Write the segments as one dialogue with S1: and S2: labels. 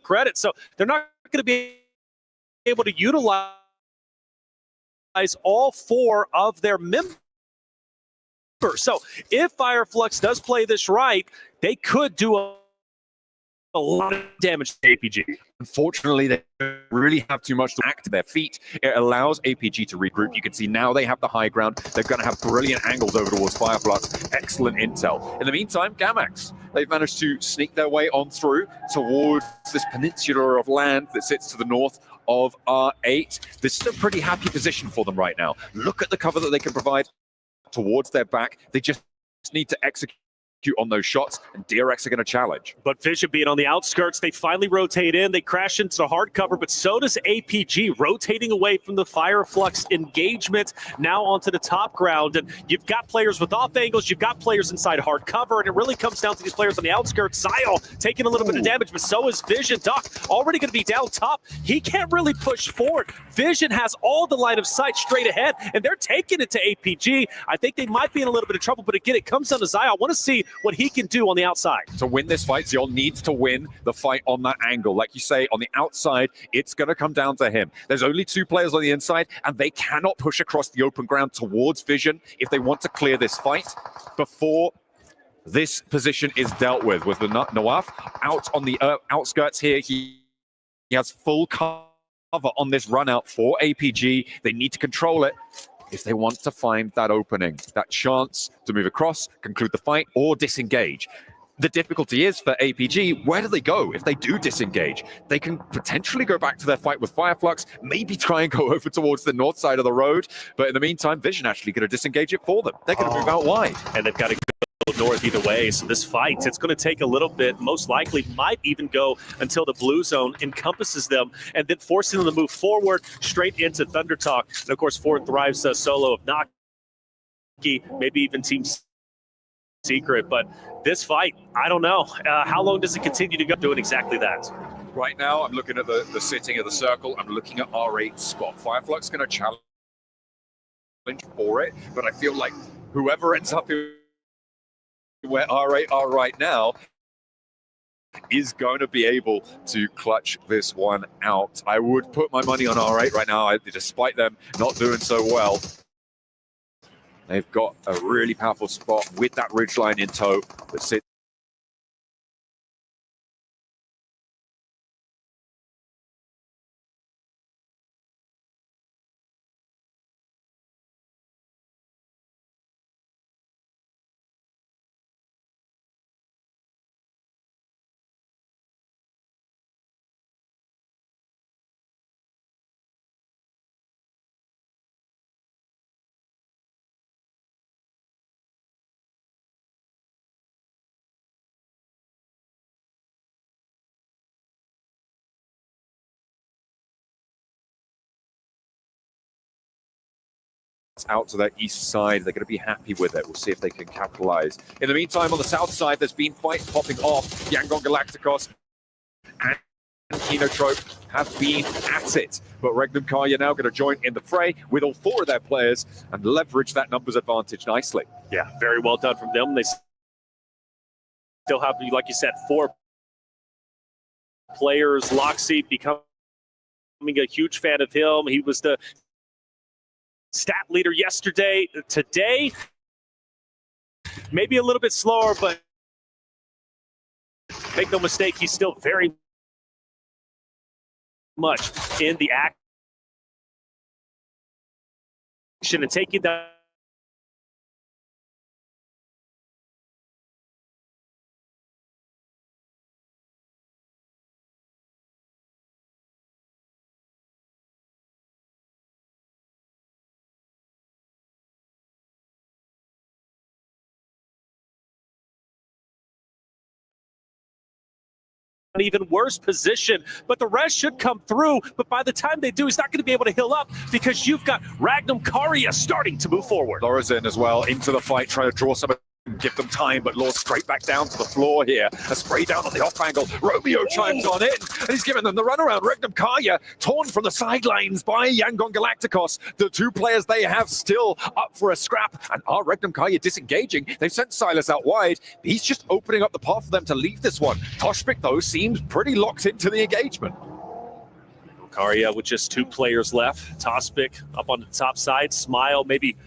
S1: credit. So they're not going to be able to utilize all 4 of their members. So if Fireflux does play this right, they could do a lot of damage to APG.
S2: Unfortunately, they don't really have too much to act to their feet. It allows APG to regroup. You can see now they have the high ground. They're going to have brilliant angles over towards Fireflux. Excellent intel. In the meantime, Gamax, they've managed to sneak their way on through towards this peninsula of land that sits to the north of R8. This is a pretty happy position for them right now. Look at the cover that they can provide towards their back. They just need to execute on those shots, and DRX are going to challenge.
S1: But Vision being on the outskirts, they finally rotate in. They crash into hard cover, but so does APG, rotating away from the Fireflux engagement, now onto the top ground. And you've got players with off angles, you've got players inside hard cover, and it really comes down to these players on the outskirts. Xyle taking a little bit of damage, but so is Vision. Doc already going to be down top. He can't really push forward. Vision has all the line of sight straight ahead, and they're taking it to APG. I think they might be in a little bit of trouble, but again, it comes down to Xyle. I want to see what he can do on the outside.
S2: To win this fight, Zion needs to win the fight on that angle. Like you say, on the outside, it's going to come down to him. There's only 2 players on the inside, and they cannot push across the open ground towards Vision if they want to clear this fight before this position is dealt with the Nawaf out on the outskirts here. He has full cover on this run out for APG. They need to control it if they want to find that opening, that chance to move across, conclude the fight, or disengage. The difficulty is for APG, where do they go if they do disengage? They can potentially go back to their fight with Fireflux, maybe try and go over towards the north side of the road, but in the meantime, Vision actually going to disengage it for them. They're going to move out wide.
S1: And they've got to go north either way, so this fight, it's going to take a little bit, most likely might even go until the blue zone encompasses them, and then forcing them to move forward straight into Thunder Talk. And of course, Ford thrives solo of Naki, maybe even Team Secret, but this fight, I don't know. How long does it continue to go doing exactly that?
S2: Right now, I'm looking at the sitting of the circle. I'm looking at R8 spot. Fireflux going to challenge for it, but I feel like whoever ends up where R8 are right now is going to be able to clutch this one out. I would put my money on R8 right now, despite them not doing so well. They've got a really powerful spot with that ridgeline in tow that sits out to their east side. They're going to be happy with it. We'll see if they can capitalize. In the meantime, on the south side, there's been fights popping off. Yangon Galacticos and Kinotrope have been at it. But Regnum Karya now going to join in the fray with all 4 of their players and leverage that numbers advantage nicely.
S1: Yeah, very well done from them. They still have, like you said, 4 players. Loxy becoming a huge fan of him. He was the stat leader yesterday. Today, maybe a little bit slower, but make no mistake, he's still very much in the action and taking that an even worse position, but the rest should come through. But by the time they do, he's not going to be able to heal up because you've got Regnum Karya starting to move forward.
S2: Lorazin as well into the fight, trying to draw some give them time, but Lord straight back down to the floor here. A spray down on the off angle. Romeo chimes on in, and he's giving them the runaround. Regnum Kaya torn from the sidelines by Yangon Galacticos. The two players they have still up for a scrap, and are Regnum Kaya disengaging? They've sent Silas out wide. He's just opening up the path for them to leave this one. Toshpik, though, seems pretty locked into the engagement.
S1: Karia with just two players left. Tospik up on the top side. Smile maybe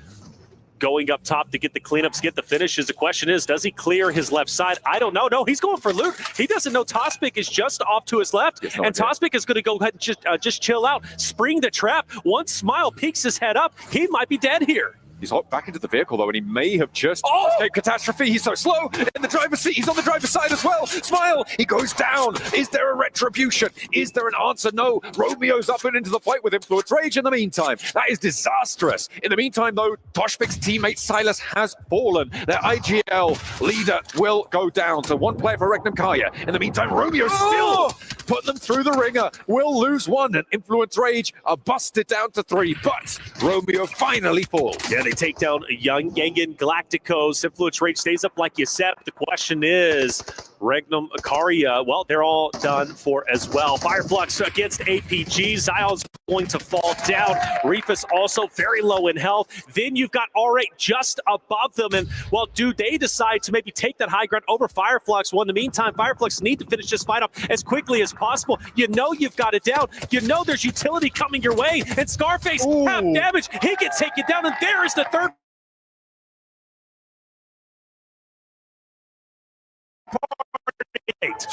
S1: going up top to get the cleanups, get the finishes. The question is, does he clear his left side? I don't know. No, he's going for loot. He doesn't know Tospik is just off to his left, and Tospik is going to go ahead and just chill out, spring the trap. Once Smile peeks his head up, he might be dead here.
S2: He's hopped back into the vehicle, though, and he may have just escaped catastrophe. He's so slow in the driver's seat. He's on the driver's side as well. Smile, he goes down. Is there a retribution? Is there an answer? No. Romeo's up and into the fight with Influence Rage in the meantime. That is disastrous. In the meantime, though, Toshpik's teammate Silas has fallen. Their IGL leader will go down. So one player for Regnum Kaya. In the meantime, Romeo still put them through the ringer. Will lose one, and Influence Rage are busted down to 3. But Romeo finally falls.
S1: Yeah, they take down Yangon Galacticos. Influence Rage stays up like you said. The question is, Regnum Karia, well, they're all done for as well. Fireflux against APG. Zyle's going to fall down. Reefus also very low in health. Then you've got R8 just above them. And, well, do they decide to maybe take that high ground over Fireflux? Well, in the meantime, Fireflux need to finish this fight up as quickly as possible. You know you've got it down. You know there's utility coming your way. And Scarface, half damage. He can take you down. And there is the third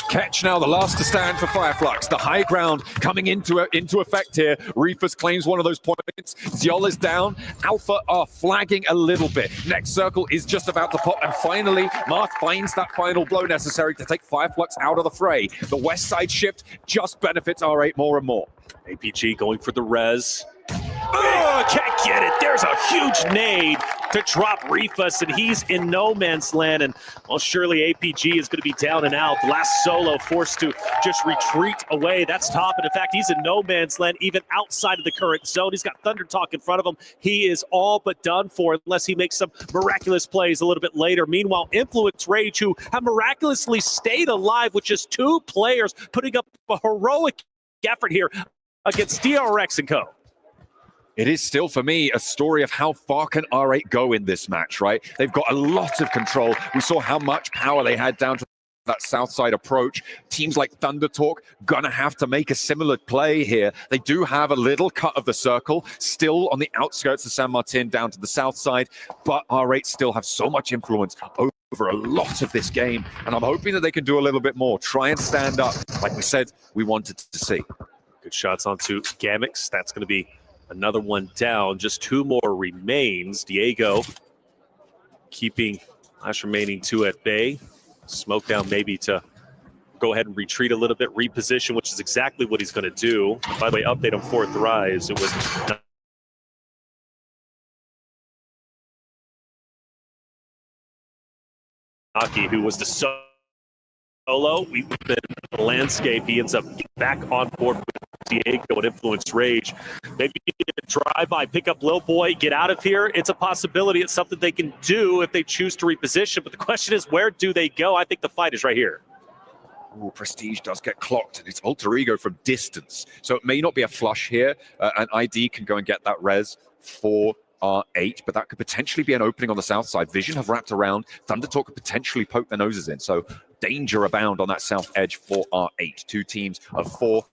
S2: catch now, the last to stand for Fireflux. The high ground coming into effect here. Reefus claims one of those points. Ziol is down. Alpha are flagging a little bit. Next circle is just about to pop, and finally, Marth finds that final blow necessary to take Fireflux out of the fray. The west side shift just benefits R8 more and more.
S1: APG going for the res. Oh, can't get it. There's a huge nade to drop Reefus, and he's in no man's land. And, well, surely APG is going to be down and out. The last solo forced to just retreat away. That's top. And, in fact, he's in no man's land, even outside of the current zone. He's got Thunder Talk in front of him. He is all but done for unless he makes some miraculous plays a little bit later. Meanwhile, Influence Rage, who have miraculously stayed alive with just 2 players, putting up a heroic effort here against DRX and Co.
S2: It is still, for me, a story of how far can R8 go in this match, right? They've got a lot of control. We saw how much power they had down to that south side approach. Teams like Thunder Talk gonna have to make a similar play here. They do have a little cut of the circle, still on the outskirts of San Martin down to the south side, but R8 still have so much influence over a lot of this game, and I'm hoping that they can do a little bit more. Try and stand up, like we said we wanted to see.
S1: Good shots onto Gamix. That's going to be another one down. Just 2 more remains. Diego keeping last remaining 2 at bay. Smoke down maybe to go ahead and retreat a little bit, reposition, which is exactly what he's going to do. By the way, update on Fourth Rise. It was Aki, who was the solo. We've been the landscape. He ends up back on board with Diego and Influence Rage. Maybe drive-by, pick up Lil Boy, get out of here. It's a possibility. It's something they can do if they choose to reposition. But the question is, where do they go? I think the fight is right here.
S2: Ooh, Prestige does get clocked, and it's alter ego from distance. So it may not be a flush here. An ID can go and get that res for R8, but that could potentially be an opening on the south side. Vision have wrapped around. Thunder Talk could potentially poke their noses in. So danger abound on that south edge for R8. 2 teams of 4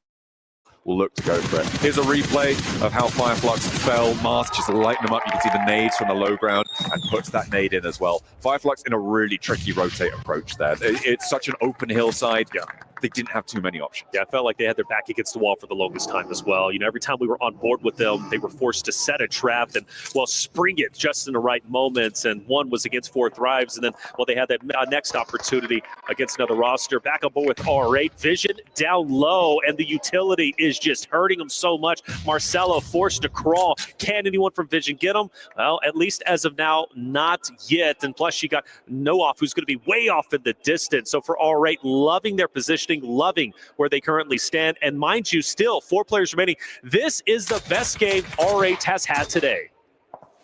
S2: will look to go for it. Here's a replay of how Fireflux fell. Marth just lighten them up. You can see the nades from the low ground and puts that nade in as well. Fireflux in a really tricky rotate approach there. It's such an open hillside. Yeah. They didn't have too many options.
S1: Yeah, I felt like they had their back against the wall for the longest time as well. You know, every time we were on board with them, they were forced to set a trap and, well, spring it just in the right moments. And one was against Fourth Rives. And then, well, they had that next opportunity against another roster. Back on board with R8. Vision down low, and the utility is just hurting them so much. Marcelo forced to crawl. Can anyone from Vision get him? Well, at least as of now, not yet. And plus, you got Noaf, who's going to be way off in the distance. So for R8, loving their position, loving where they currently stand. And mind you, still 4 players remaining. This is the best game R8 has had today.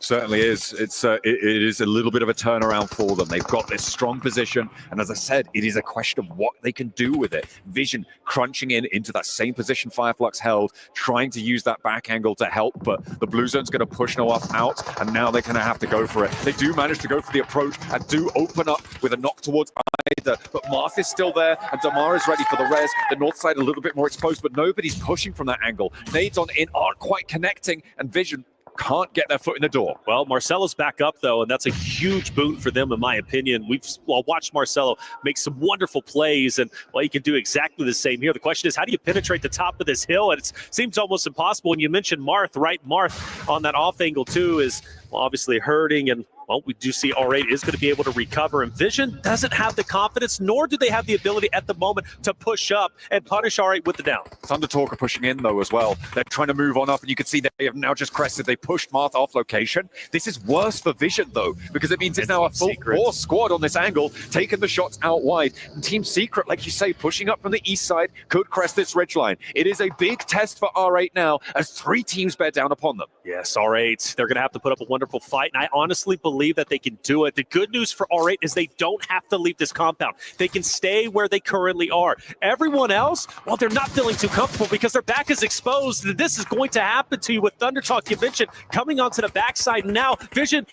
S2: Certainly is. It is a little bit of a turnaround for them. They've got this strong position, and as I said, it is a question of what they can do with it. Vision crunching in into that same position Fireflux held, trying to use that back angle to help, but the blue zone's going to push Noaf out, and now they're going to have to go for it. They do manage to go for the approach and do open up with a knock towards Ida, but Marth is still there, and Damar is ready for the res. The north side a little bit more exposed, but nobody's pushing from that angle. Nades on in aren't quite connecting, and Vision can't get their foot in the door.
S1: Well, Marcelo's back up, though, and that's a huge boon for them, in my opinion. We've watched Marcelo make some wonderful plays, and, well, he can do exactly the same here. The question is, how do you penetrate the top of this hill? And it seems almost impossible. And you mentioned Marth, right? Marth on that off angle, too, is obviously hurting, and well, we do see R8 is going to be able to recover, and Vision doesn't have the confidence, nor do they have the ability at the moment to push up and punish R8 with the down.
S2: Thundertalk are pushing in, though, as well. They're trying to move on up, and you can see they have now just crested. They pushed Marth off location. This is worse for Vision, though, because it means it's now a full force squad on this angle, taking the shots out wide. And Team Secret, like you say, pushing up from the east side, could crest this ridgeline. It is a big test for R8 now, as 3 teams bear down upon them.
S1: Yes, R8, they're going to have to put up a wonderful fight, and I honestly believe that they can do it. The good news for R8 is they don't have to leave this compound. They can stay where they currently are. Everyone else, well, they're not feeling too comfortable because their back is exposed. This is going to happen to you with Thundertalk. You mentioned coming onto the backside now. Vision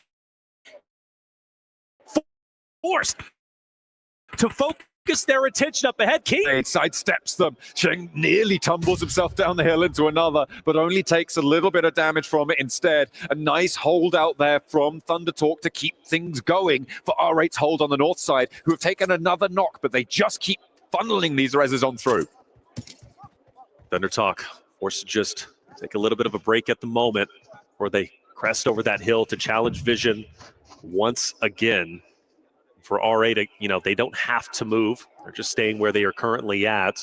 S1: forced to focus their attention up ahead. King
S2: sidesteps them. Cheng nearly tumbles himself down the hill into another, but only takes a little bit of damage from it instead. A nice hold out there from Thundertalk to keep things going for R8's hold on the north side, who have taken another knock, but they just keep funneling these reses on through.
S1: Thundertalk forced to just take a little bit of a break at the moment, where they crest over that hill to challenge Vision once again. For R8, you know, they don't have to move. They're just staying where they are currently at.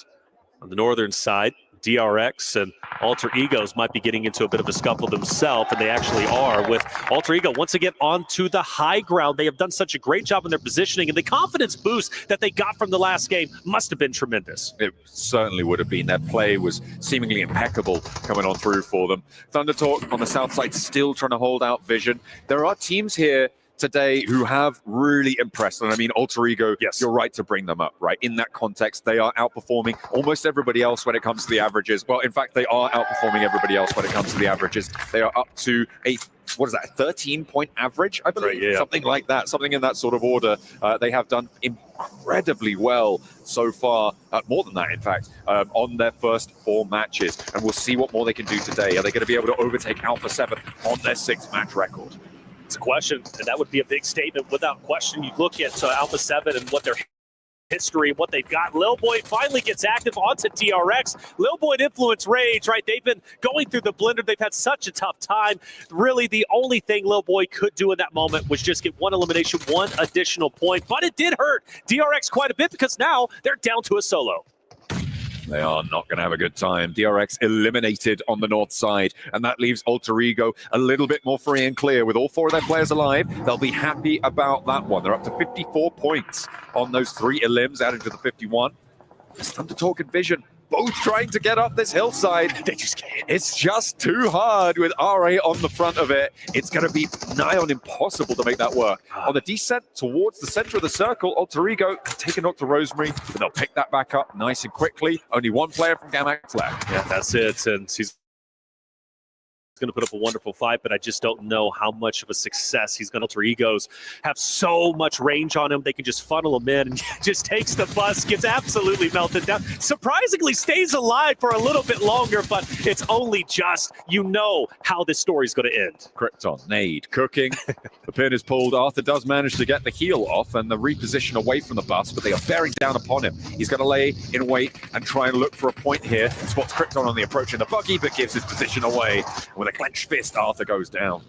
S1: On the northern side, DRX and Alter Egos might be getting into a bit of a scuffle themselves, and they actually are, with Alter Ego once again onto the high ground. They have done such a great job in their positioning, and the confidence boost that they got from the last game must have been tremendous.
S2: It certainly would have been. Their play was seemingly impeccable coming on through for them. Thundertalk on the south side still trying to hold out Vision. There are teams here today who have really impressed, and I mean Alter Ego, yes, you're right to bring them up, right? In that context, they are outperforming almost everybody else when it comes to the averages. Well, in fact, they are outperforming everybody else when it comes to the averages. They are up to a, what is that, 13-point average, I believe? Right, yeah. Something like that, something in that sort of order. They have done incredibly well so far, more than that, in fact, on their first 4 matches. And we'll see what more they can do today. Are they going to be able to overtake Alpha 7 on their 6-match record?
S1: It's a question, and that would be a big statement without question. You look at Alpha 7 and what their history, what they've got. Lil Boy finally gets active onto DRX. Lil Boy and Influence Rage, right? They've been going through the blender. They've had such a tough time. Really, the only thing Lil Boy could do in that moment was just get 1 elimination, 1 additional point. But it did hurt DRX quite a bit, because now they're down to a solo.
S2: They are not going to have a good time. DRX eliminated on the north side, and that leaves Alter Ego a little bit more free and clear. With all 4 of their players alive, they'll be happy about that one. They're up to 54 points on those 3 elims, added to the 51. It's Thundertalk and Vision both trying to get up this hillside. They just can't. It's just too hard with RA on the front of it. It's going to be nigh on impossible to make that work. On the descent towards the center of the circle, Alter Ego taking Dr. Rosemary, but they'll pick that back up nice and quickly. Only 1 player from Gamax left.
S1: Yeah, that's it. And he's going to put up a wonderful fight, but I just don't know how much of a success he's going to. Alter Egos have so much range on him. They can just funnel him in, and just takes the bus, gets absolutely melted down. Surprisingly stays alive for a little bit longer, but it's only just, you know how this story's going to end.
S2: Krypton, nade, cooking. The pin is pulled. Arthur does manage to get the heel off and the reposition away from the bus, but they are bearing down upon him. He's going to lay in wait and try and look for a point here. Spots Krypton on the approach in the buggy, but gives his position away. With a clenched fist, Arthur goes down.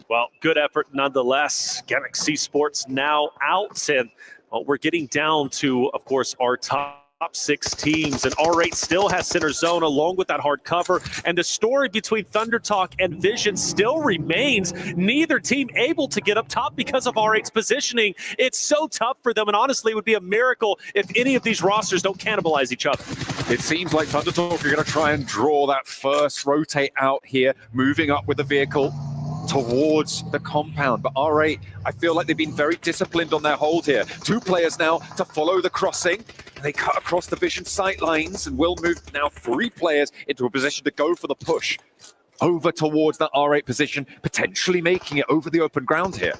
S1: Well, good effort nonetheless. Galaxy Sports now out, and well, we're getting down to, of course, our top 6 teams, and R8 still has center zone along with that hard cover, and the story between Thundertalk and Vision still remains. Neither team able to get up top because of R8's positioning. It's so tough for them, and honestly, it would be a miracle if any of these rosters don't cannibalize each other.
S2: It seems like Thundertalk are going to try and draw that first rotate out here, moving up with the vehicle. towards the compound. But R8, I feel like they've been very disciplined on their hold here. 2 players now to follow the crossing. They cut across the vision sight lines and will move now 3 players into a position to go for the push over towards that R8 position, potentially making it over the open ground here.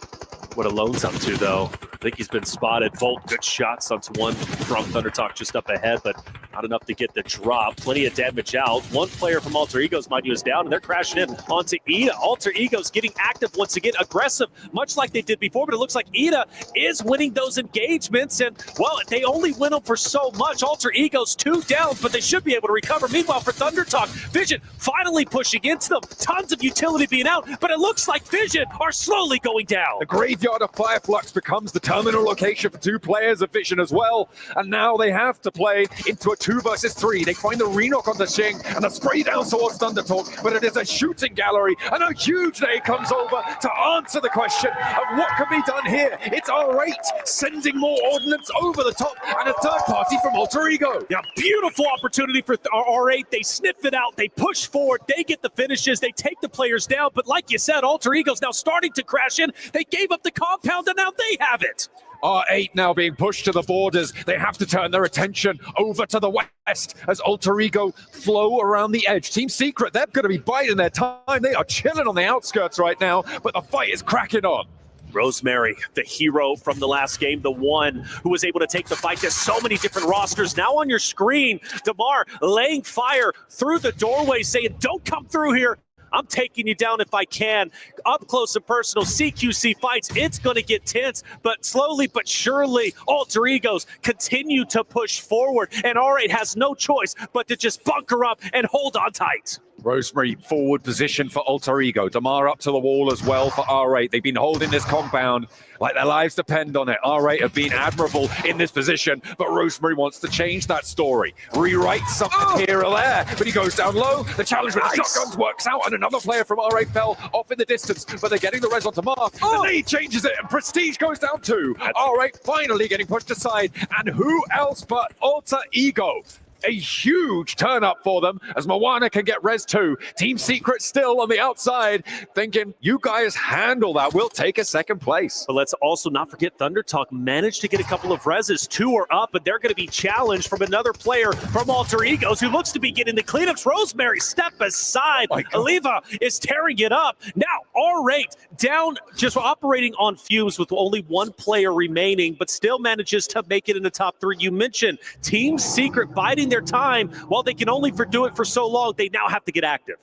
S1: What Alone's up to, though. I think he's been spotted. Volt, good shots onto one from ThunderTalk just up ahead, but not enough to get the drop. Plenty of damage out. One player from Alter Egos, mind you, is down, and they're crashing in onto Ida. Alter Egos getting active once again, aggressive, much like they did before, but it looks like Ida is winning those engagements, and, well, they only win them for so much. Alter Egos 2 downs, but they should be able to recover. Meanwhile, for ThunderTalk, Vision finally pushing into them. Tons of utility being out, but it looks like Vision are slowly going down.
S2: The graveyard of Fireflux becomes the terminal location for 2 players of Vision as well, and now they have to play into a 2 versus 3. They find the re-knock on the Xing and a spray down towards ThunderTalk, but it is a shooting gallery, and a huge day comes over to answer the question of what can be done here. It's R8 sending more ordnance over the top, and a third party from Alter Ego.
S1: Yeah, beautiful opportunity for R8. They sniff it out, they push forward, they get the finishes, they take the players down, but like you said, Alter Ego's now starting to crash in. They gave up the compound, and now they have it.
S2: R8 now being pushed to the borders. They have to turn their attention over to the west as Alter Ego flow around the edge. Team Secret, they're going to be biding their time. They are chilling on the outskirts right now, but the fight is cracking on.
S1: Rosemary, the hero from the last game, the one who was able to take the fight to so many different rosters. Now on your screen, Damar laying fire through the doorway, saying, don't come through here. I'm taking you down if I can. Up close and personal, CQC fights. It's going to get tense, but slowly but surely, Alter Egos continue to push forward, and R8 has no choice but to just bunker up and hold on tight.
S2: Rosemary forward position for Alter Ego. Damar up to the wall as well for R8. They've been holding this compound like their lives depend on it. R8 have been admirable in this position, but Rosemary wants to change that story. Rewrite something here or there, but he goes down low. The challenge with the shotguns works out, and another player from R8 fell off in the distance, but they're getting the res on Damar. The lead changes it, and Prestige goes down too. R8 finally getting pushed aside, and who else but Alter Ego? A huge turn up for them as Moana can get res too. Team Secret still on the outside, thinking, you guys handle that. We'll take a second place.
S1: But let's also not forget ThunderTalk managed to get a couple of reses. 2 are up, but they're going to be challenged from another player from Alter Egos who looks to be getting the cleanups. Rosemary, step aside. Aliva is tearing it up. Now R8 down, just operating on fumes with only 1 player remaining, but still manages to make it in the top 3. You mentioned Team Secret biding their time. While they can only do it for so long, they now have to get active.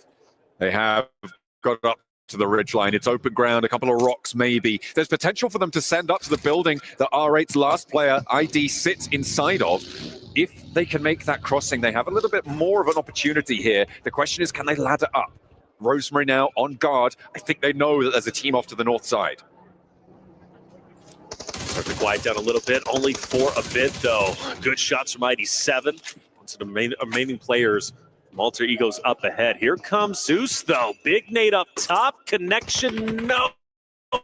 S2: They have got up to the ridgeline. It's open ground, a couple of rocks maybe. There's potential for them to send up to the building that R8's last player, ID, sits inside of. If they can make that crossing, they have a little bit more of an opportunity here. The question is, can they ladder up? Rosemary now on guard. I think they know that there's a team off to the north side.
S1: Perfect glide down a little bit, only for a bit though. Good shots from ID7. Once the remaining players from Alter Egos up ahead. Here comes Zeus though. Big nade up top. Connection, no,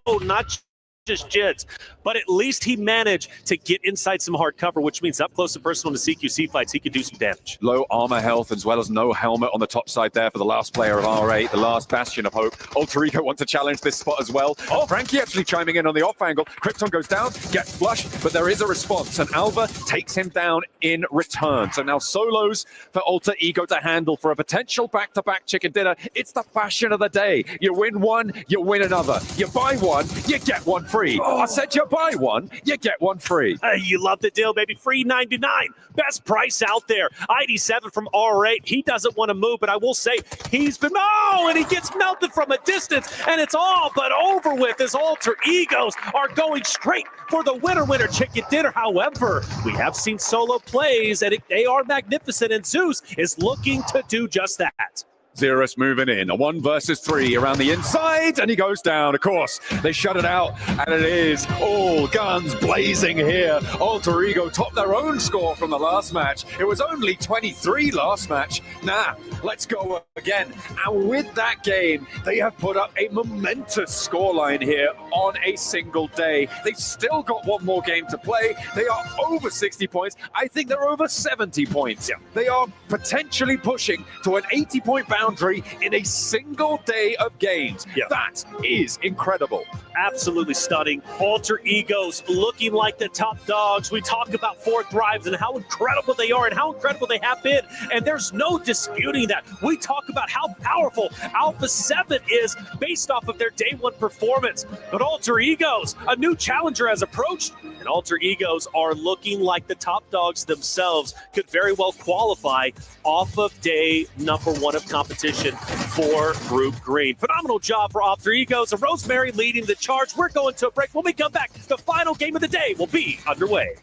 S1: not just Jits. But at least he managed to get inside some hard cover, which means up close and personal in the CQC fights, he could do some damage.
S2: Low armor health as well as no helmet on the top side there for the last player of R8, the last bastion of hope. Alter Ego want to challenge this spot as well. Oh, Frankie actually chiming in on the off angle. Krypton goes down, gets flushed, but there is a response, and Alva takes him down in return. So now solos for Alter Ego to handle for a potential back-to-back chicken dinner. It's the fashion of the day. You win one, you win another. You buy one, you get one free. Oh, I said you buy one, you get one free.
S1: You love the deal, baby. Free 99. Best price out there. ID7 from R8. He doesn't want to move, but I will say he's been... Oh, and he gets melted from a distance, and it's all but over with as Alter Egos are going straight for the winner chicken dinner. However, we have seen solo plays, and they are magnificent, and Zeus is looking to do just that.
S2: Xerus moving in, a 1 versus 3 around the inside, and he goes down. Of course, they shut it out, and it is all guns blazing here. Alter Ego topped their own score from the last match. It was only 23 last match. Nah, let's go again. And with that game, they have put up a momentous scoreline here on a single day. They've still got one more game to play. They are over 60 points. I think they're over 70 points. They are potentially pushing to an 80-point bounty boundary in a single day of games.
S1: Yeah.
S2: That is incredible.
S1: Absolutely stunning. Alter Egos looking like the top dogs. We talk about Fourth Thrives and how incredible they are and how incredible they have been. And there's no disputing that. We talk about how powerful Alpha 7 is based off of their day one performance. But Alter Egos, a new challenger has approached, and Alter Egos are looking like the top dogs themselves. Could very well qualify off of day number one of competition for Group Green. Phenomenal job for Alter Egos and Rosemary leading the charge. We're going to a break. When we come back, the final game of the day will be underway.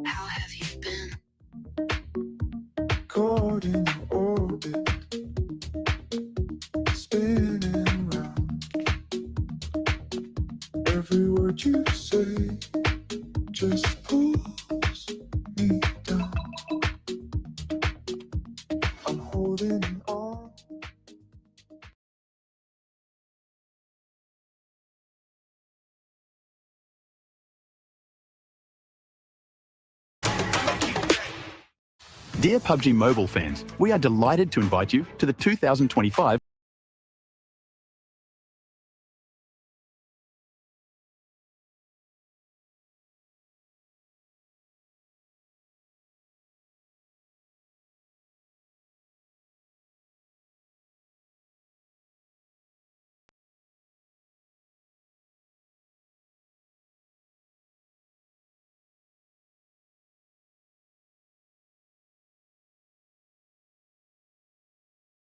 S3: How have you been?
S4: Caught in orbit, spinning round. Every word you say just pulls me down. I'm holding on.
S5: Dear PUBG Mobile fans, we are delighted to invite you to the 2025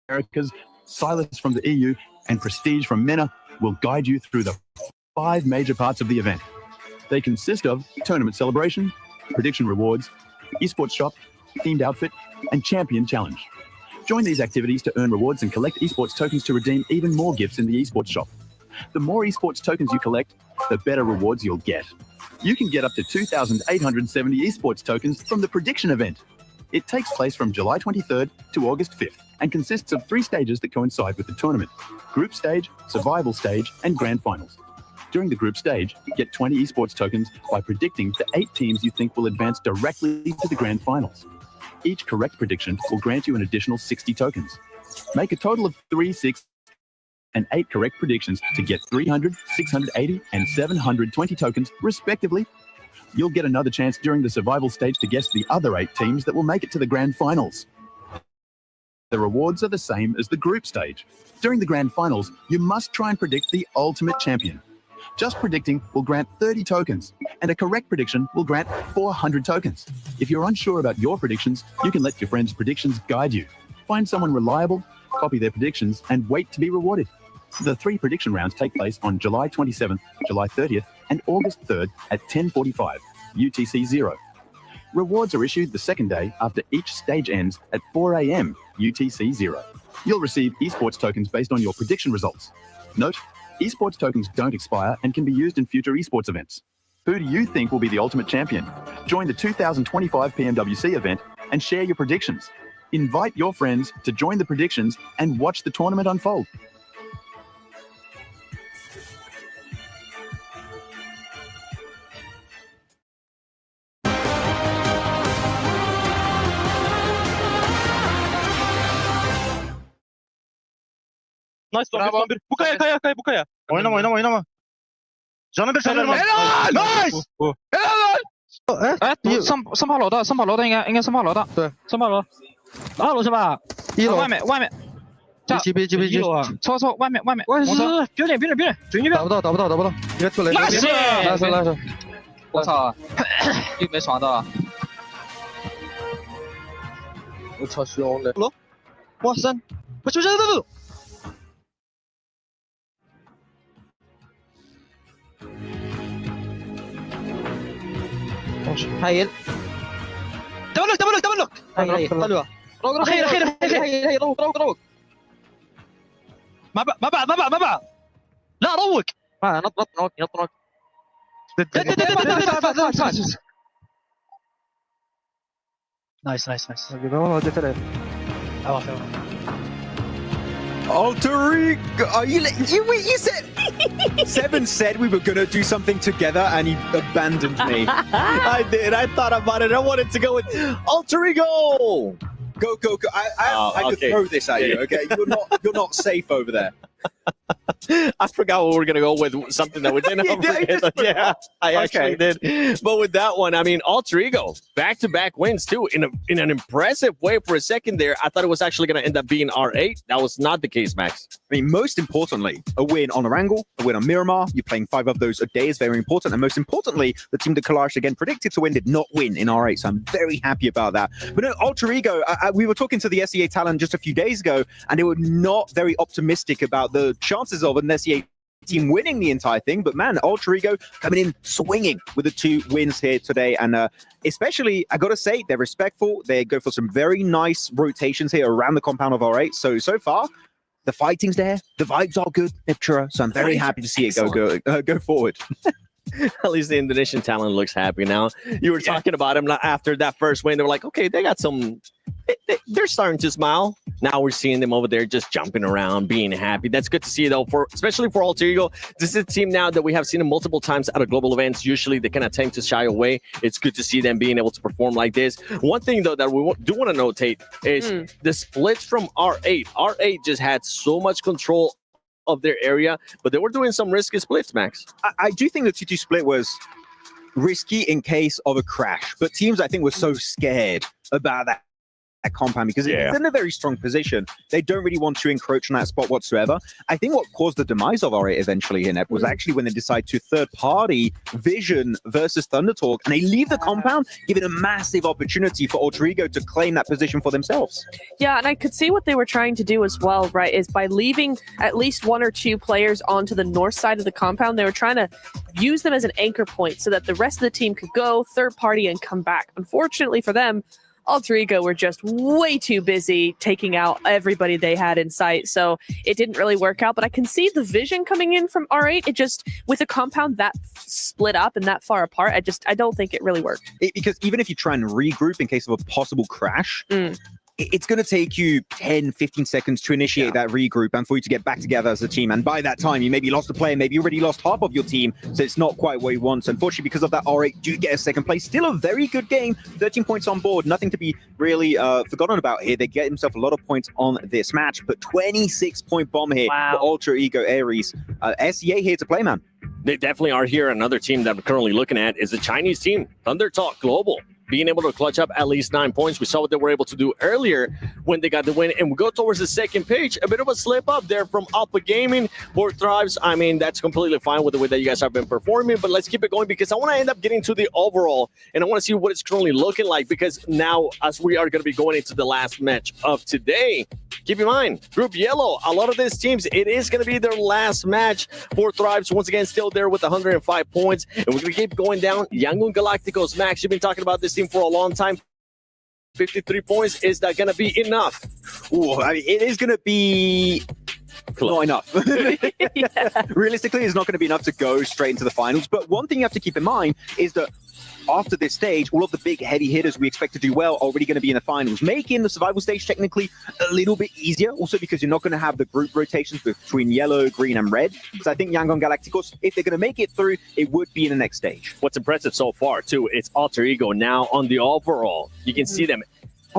S5: Americas, Silas from the EU, and Prestige from MENA will guide you through the 5 major parts of the event. They consist of tournament celebration, prediction rewards, esports shop, themed outfit, and champion challenge. Join these activities to earn rewards and collect esports tokens to redeem even more gifts in the esports shop. The more esports tokens you collect, the better rewards you'll get. You can get up to 2,870 esports tokens from the prediction event. It takes place from July 23rd to August 5th and consists of 3 stages that coincide with the tournament: group stage, survival stage, and grand finals. During the group stage, get 20 esports tokens by predicting the 8 teams you think will advance directly to the grand finals. Each correct prediction will grant you an additional 60 tokens. Make a total of 3, 6, and 8 correct predictions to get 300, 680, and 720 tokens, respectively. You'll get another chance during the survival stage to guess the other 8 teams that will make it to the grand finals. The rewards are the same as the group stage. During the grand finals, you must try and predict the ultimate champion. Just predicting will grant 30 tokens, and a correct prediction will grant 400 tokens. If you're unsure about your predictions, you can let your friends' predictions guide you. Find someone reliable, copy their predictions, and wait to be rewarded. The 3 prediction rounds take place on July 27th, July 30th, and August 3rd at 10:45 UTC 0. Rewards are issued the second day after each stage ends at 4 a.m. UTC 0. You'll receive esports tokens based on your prediction results. Note, esports tokens don't expire and can be used in future esports events. Who do you think will be the ultimate champion? Join the 2025 PMWC event and share your predictions. Invite your friends to join the predictions and watch the tournament unfold.
S6: Nice.
S7: Bravo.
S6: Son bir. Bu kaya.
S7: Oynama. Canı bir
S6: Helal.
S7: Nice.
S8: 三炮楼的应该三炮楼的，
S7: 对，
S8: 三炮楼，2楼是吧？
S7: 一楼
S8: 外面
S7: ，B 级
S8: 一楼啊，错，外面，我操，别点，追那边，
S7: 打不到，应该出来。
S8: 那是
S7: 来，
S8: 我操，又没爽到，
S7: 我操，凶的。
S6: 哇3，我就
S8: هايل
S6: دبلك حلوه
S8: خير روق
S6: ما بعد لا روق
S8: نط
S6: نايس
S9: Alter you said Seven said we were gonna do something together and he abandoned me. I did. I thought about it. I wanted to go with Alter Ego. Go. I could
S1: okay.
S9: throw this at you, okay? You're not safe over there.
S10: I forgot what we were going to go with, something that we didn't forget. Yeah, I actually did. But with that one, I mean, Alter Ego, back-to-back wins, too, in an impressive way. For a second there, I thought it was actually going to end up being R8. That was not the case, Max.
S9: I mean, most importantly, a win on Erangel, a win on Miramar. You're playing 5 of those a day is very important. And most importantly, the team that Kalash again predicted to win did not win in R8. So I'm very happy about that. But no, Alter Ego, we were talking to the SEA talent just a few days ago, and they were not very optimistic about the chances of an SEA team winning the entire thing. But man, Alter Ego coming in swinging with the 2 wins here today. And especially, I got to say, they're respectful. They go for some very nice rotations here around the compound of R8. So far, the fighting's there. The vibes are good, Iptura. So I'm very happy to see it go forward.
S10: At least the Indonesian talent looks happy now. You were talking about him after that first win. They were like, okay, they got some... They're starting to smile. Now we're seeing them over there just jumping around, being happy. That's good to see, though, especially for Alter Ego. This is a team now that we have seen them multiple times at global events. Usually they kind of tend to shy away. It's good to see them being able to perform like this. One thing, though, that we do want to notate is the splits from R8. R8 just had so much control of their area, but they were doing some risky splits, Max.
S9: I do think the 2-2 split was risky in case of a crash, but teams, I think, were so scared about that compound because it's in a very strong position. They don't really want to encroach on that spot whatsoever. I think what caused the demise of R8 eventually in it was actually when they decide to third-party Vision versus Thundertalk, and they leave the compound, giving a massive opportunity for Alter Ego to claim that position for themselves.
S11: Yeah, and I could see what they were trying to do as well, right, is by leaving at least 1 or 2 players onto the north side of the compound, they were trying to use them as an anchor point so that the rest of the team could go third-party and come back. Unfortunately for them, Alter Ego were just way too busy taking out everybody they had in sight, so it didn't really work out. But I can see the vision coming in from R8. It just, with a compound that split up and that far apart, I don't think it really worked.
S9: Because even if you try and regroup in case of a possible crash, it's going to take you 10, 15 seconds to initiate that regroup and for you to get back together as a team. And by that time, you maybe lost a player, maybe you already lost half of your team, so it's not quite what you want. So unfortunately, because of that, R8 do get a second place. Still a very good game, 13 points on board. Nothing to be really forgotten about here. They get themselves a lot of points on this match, but 26-point bomb here for Alter Ego Ares. SEA here to play, man.
S10: They definitely are here. Another team that we're currently looking at is the Chinese team, Thundertalk Global, being able to clutch up at least 9 points. We saw what they were able to do earlier when they got the win. And we go towards the second page. A bit of a slip up there from Alpha Gaming. For Thrives, I mean, that's completely fine with the way that you guys have been performing. But let's keep it going because I want to end up getting to the overall. And I want to see what it's currently looking like because now as we are going to be going into the last match of today, keep in mind, Group Yellow, a lot of these teams, it is going to be their last match. For Thrives, once again, still there with 105 points. And we're going to keep going down. Yangon Galacticos, Max, you've been talking about this team for a long time. 53 points, is that going to be enough?
S9: Ooh, I mean, it is going to be not enough. Realistically, it's not going to be enough to go straight into the finals. But one thing you have to keep in mind is that after this stage, all of the big heavy hitters we expect to do well are already going to be in the finals, making the survival stage technically a little bit easier. Also because you're not going to have the group rotations between yellow, green, and red. So I think Yangon Galacticos, if they're going to make it through, it would be in the next stage.
S10: What's impressive so far, too, it's Alter Ego now on the overall. You can see them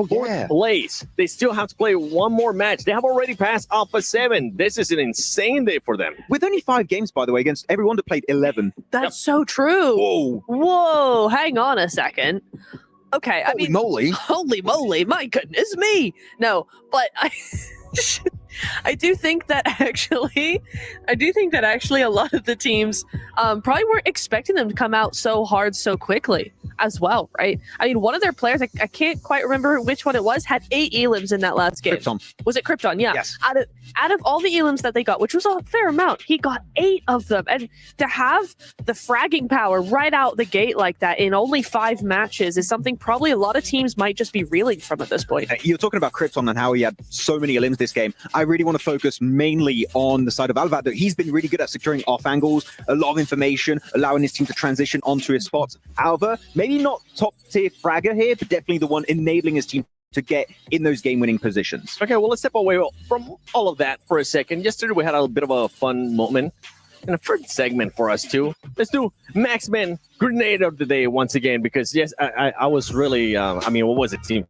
S10: Fourth place. They still have to play one more match. They have already passed Alpha 7. This is an insane day for them.
S9: With only 5 games, by the way, against everyone that played 11.
S11: That's so true. Whoa, hang on a second. Okay, I mean,
S9: moly.
S11: holy moly, my goodness me. No, but I do think that actually a lot of the teams probably weren't expecting them to come out so hard so quickly as well, right? I mean, one of their players, I can't quite remember which one it was, had 8 elims in that last game.
S9: Krypton.
S11: Was it Krypton? Yeah.
S9: Yes.
S11: Out of all the elims that they got, which was a fair amount, he got 8 of them. And to have the fragging power right out the gate like that in only 5 matches is something probably a lot of teams might just be reeling from at this point.
S9: You're talking about Krypton and how he had so many elims this game. I really want to focus mainly on the side of Alvat, that he's been really good at securing off angles, a lot of information, allowing his team to transition onto his spots. Alva, maybe not top tier fragger here, but definitely the one enabling his team to get in those game-winning positions.
S10: Okay, well, let's step away from all of that for a second. Yesterday, we had a bit of a fun moment and a first segment for us, too. Let's do Maxman Grenade of the Day once again, because, yes, I was really, what was it, Team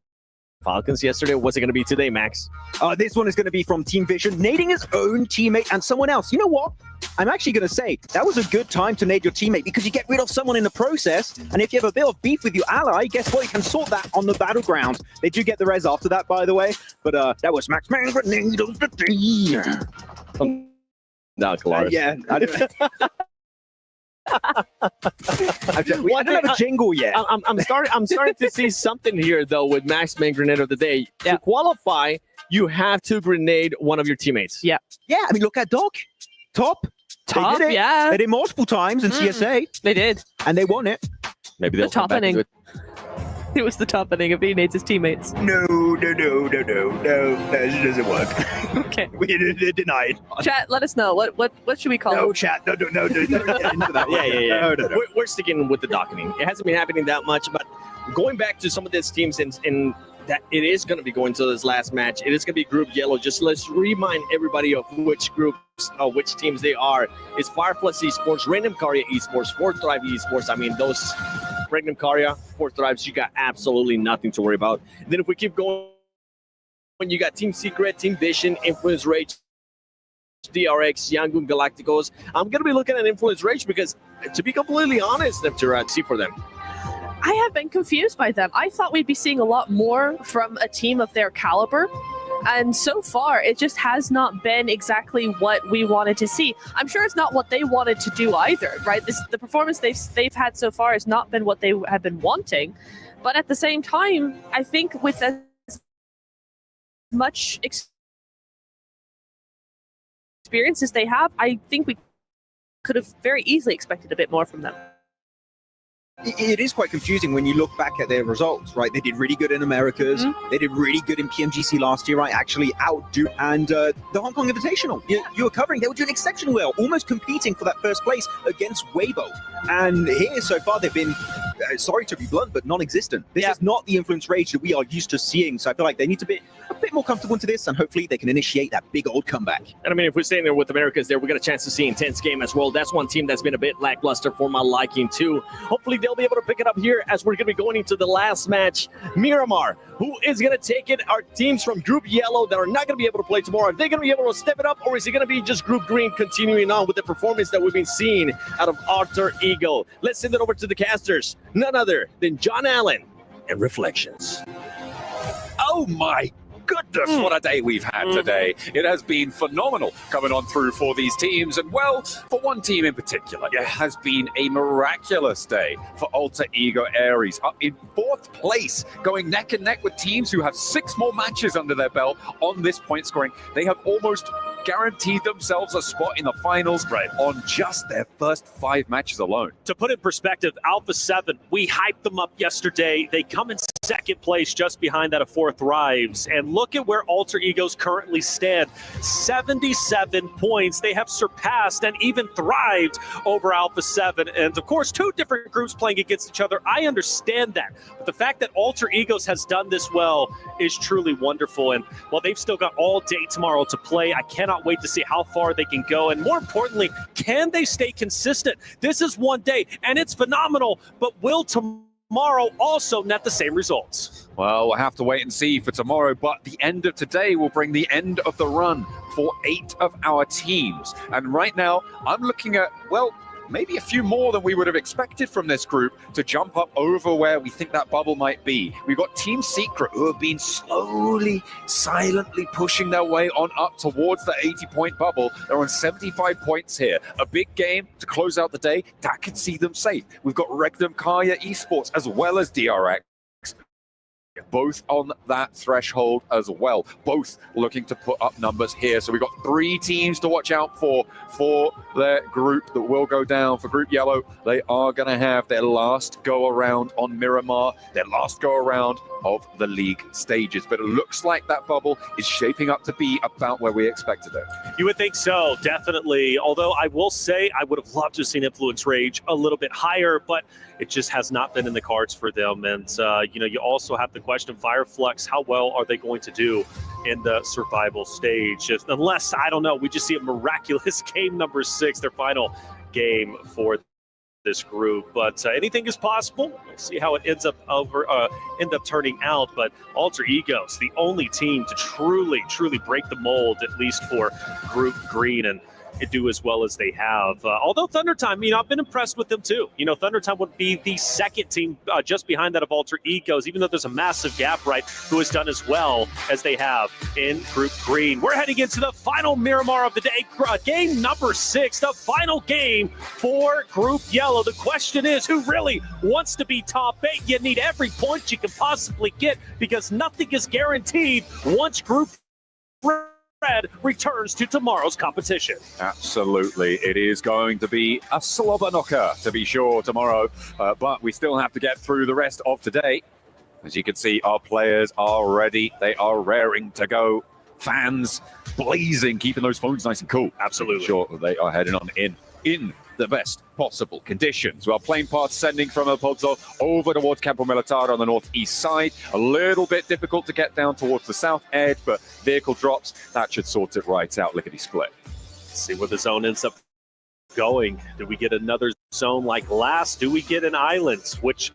S10: Falcons yesterday? What's it going to be today, Max?
S9: This one is going to be from Team Vision, nading his own teammate and someone else. You know what? I'm actually going to say that was a good time to nade your teammate because you get rid of someone in the process. And if you have a bit of beef with your ally, guess what? You can sort that on the battleground. They do get the res after that, by the way. But that was Maxman Grenade of the Day.
S10: No, Colares.
S9: Yeah. I don't have a jingle yet.
S10: I'm starting to see something here though with Maxman Grenade of the Day.
S11: Yeah.
S10: To qualify, you have to grenade one of your teammates.
S11: Yeah.
S9: Yeah, I mean, look at Doc. Top.
S11: Top,
S9: They did it.
S11: yeah.
S9: They did multiple times in CSA,
S11: They did.
S9: and they won it.
S10: Maybe
S11: The
S10: they'll come
S11: top
S10: back
S11: inning.
S10: to it.
S11: It was the top inning of he nades his teammates.
S9: No, that doesn't work.
S11: Okay.
S9: We denied.
S11: Chat, let us know. What should we call
S9: No,
S11: it?
S9: chat. No, get into that.
S10: Yeah.
S9: No.
S10: We're sticking with the docketing. It hasn't been happening that much, but going back to some of these teams in that it is going to be going to this last match. It is going to be Group Yellow. Just let's remind everybody of which groups, which teams they are. It's Fireflies Esports, Random Caria Esports, Fourth Thrive Esports. I mean, those Random Caria, Fourth Thrives, you got absolutely nothing to worry about. And then if we keep going, when you got Team Secret, Team Vision, Influence Rage, DRX, Yangon Galacticos. I'm going to be looking at Influence Rage because, to be completely honest, to see for them.
S11: I have been confused by them. I thought we'd be seeing a lot more from a team of their caliber. And so far, it just has not been exactly what we wanted to see. I'm sure it's not what they wanted to do either, right? The performance they've had so far has not been what they have been wanting. But at the same time, I think with as much experience as they have, I think we could have very easily expected a bit more from them.
S9: It is quite confusing when you look back at their results, right? They did really good in Americas. They did really good in PMGC last year, right? Actually outdo and the Hong Kong Invitational. You were covering. They were doing exceptionally well, almost competing for that first place against Weibo. And here so far they've been, sorry to be blunt, but non-existent. This is not the Influence Rage that we are used to seeing. So I feel like they need to be a bit more comfortable into this, and hopefully they can initiate that big old comeback.
S10: And I mean, if we're staying there with Americas there, we got a chance to see intense game as well. That's one team that's been a bit lackluster for my liking too. Hopefully they'll be able to pick it up here as we're going to be going into the last match. Miramar, who is going to take it? Our teams from Group Yellow that are not going to be able to play tomorrow, are they going to be able to step it up, or is it going to be just Group Green continuing on with the performance that we've been seeing out of Alter Ego? Let's send it over to the casters, none other than John Allen and Reflections.
S2: Oh my goodness, what a day we've had today. It has been phenomenal coming on through for these teams. And well, for one team in particular, it has been a miraculous day for Alter Ego Aries. Up in 4th place, going neck and neck with teams who have 6 more matches under their belt on this point scoring. They have almost guaranteed themselves a spot in the finals on just their first 5 matches alone.
S1: To put in perspective, Alpha 7, we hyped them up yesterday. They come in 2nd place just behind that of Fourth Thrives. And look at where Alter Egos currently stand. 77 points. They have surpassed and even thrived over Alpha 7. And of course, 2 different groups playing against each other. I understand that. But the fact that Alter Egos has done this well is truly wonderful. And while they've still got all day tomorrow to play, I cannot wait to see how far they can go. And more importantly, can they stay consistent? This is one day and it's phenomenal, but will tomorrow tomorrow also net the same results.
S2: Well, we'll have to wait and see for tomorrow, but the end of today will bring the end of the run for 8 of our teams. And right now, I'm looking at, well, maybe a few more than we would have expected from this group to jump up over where we think that bubble might be. We've got Team Secret, who have been slowly, silently pushing their way on up towards the 80-point bubble. They're on 75 points here. A big game to close out the day. That could see them safe. We've got Regdom Kaya Esports as well as DRX. Both on that threshold as well. Both looking to put up numbers here. So we've got 3 teams to watch out for their group that will go down. For Group Yellow, they are going to have their last go around on Miramar, their last go around of the league stages. But it looks like that bubble is shaping up to be about where we expected it.
S1: You would think so, definitely. Although I will say I would have loved to have seen Influence Rage a little bit higher, but it just has not been in the cards for them. And, you also have the question, Fireflux, how well are they going to do in the survival stage? Unless, I don't know, we just see a miraculous game number 6, their final game for this group. But anything is possible. We'll see how it ends up turning out. But Alter Egos, the only team to truly break the mold, at least for Group Green, and do as well as they have. Although Thundertime, I've been impressed with them too. Thundertime would be the second team just behind that of Alter Egos, even though there's a massive gap, right, who has done as well as they have in Group Green. We're heading into the final Miramar of the day, game number 6, the final game for Group Yellow. The question is, who really wants to be top 8? You need every point you can possibly get because nothing is guaranteed once Group Red returns to tomorrow's competition.
S2: Absolutely. It is going to be a slobber knocker, to be sure, tomorrow. But we still have to get through the rest of today. As you can see, our players are ready. They are raring to go. Fans blazing, keeping those phones nice and cool.
S1: Absolutely.
S2: Sure, they are heading on in the best possible conditions. Well, plane path sending from El Pozo over towards Campo Militar on the northeast side. A little bit difficult to get down towards the south edge, but vehicle drops, that should sort it right out, lickety-split.
S1: See where the zone ends up going. Do we get another zone like last? Do we get an island, which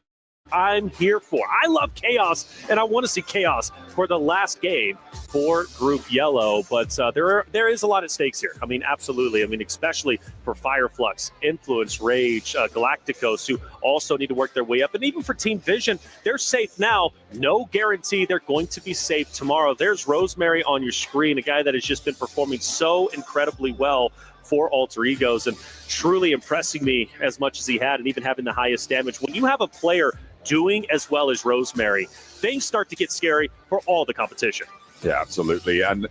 S1: I'm here for? I love chaos, and I want to see chaos for the last game for Group Yellow, but there is a lot at stakes here. Absolutely. Especially for Fireflux, Influence, Rage, Galacticos, who also need to work their way up. And even for Team Vision, they're safe now. No guarantee they're going to be safe tomorrow. There's Rosemary on your screen, a guy that has just been performing so incredibly well for Alter Egos and truly impressing me as much as he had, and even having the highest damage. When you have a player doing as well as Rosemary, things start to get scary for all the competition.
S2: Yeah, absolutely. And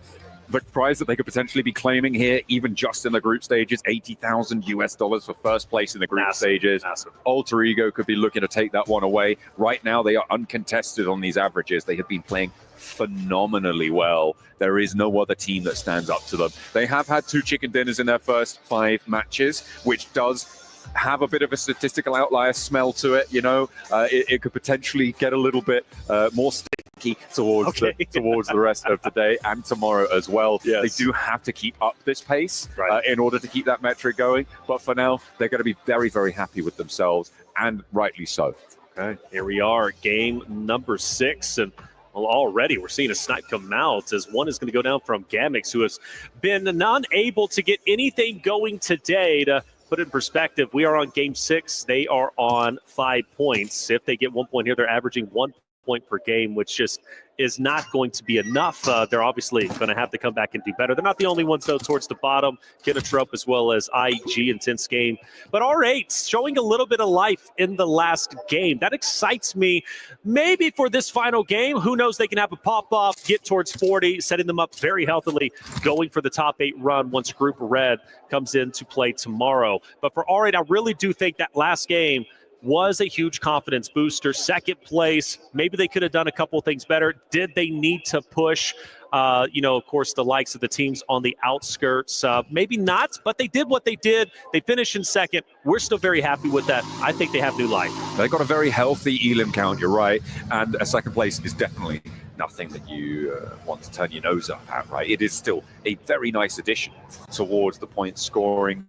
S2: the prize that they could potentially be claiming here, even just in the group stages, $80,000 for first place in the group stages.
S1: Massive.
S2: Alter Ego could be looking to take that one away. Right now, they are uncontested on these averages. They have been playing phenomenally well. There is no other team that stands up to them. They have had 2 chicken dinners in their first 5 matches, which does have a bit of a statistical outlier smell to it. It could potentially get a little bit more sticky towards the rest of today and tomorrow as well.
S1: Yes.
S2: They do have to keep up this pace
S1: Right.
S2: in order to keep that metric going. But for now, they're going to be very, very happy with themselves, and rightly so.
S1: Okay, here we are, game number 6, and already we're seeing a snipe come out as one is going to go down from Gamix, who has been unable to get anything going today. To put it in perspective, we are on game 6. They are on 5 points. If they get 1 point here, they're averaging 1 point per game, which just is not going to be enough. They're obviously going to have to come back and do better. They're not the only ones, though, towards the bottom. Kinatrope as well as IG, intense game. But R8 showing a little bit of life in the last game. That excites me. Maybe for this final game, who knows, they can have a pop-off, get towards 40, setting them up very healthily, going for the top 8 run once Group Red comes into play tomorrow. But for R8, I really do think that last game was a huge confidence booster. Second place, maybe they could have done a couple of things better. Did they need to push, of course, the likes of the teams on the outskirts? Maybe not, but they did what they did. They finished in second. We're still very happy with that. I think they have new life.
S2: They got a very healthy elim count, you're right, and a second place is definitely nothing that you want to turn your nose up at, right? It is still a very nice addition towards the point scoring.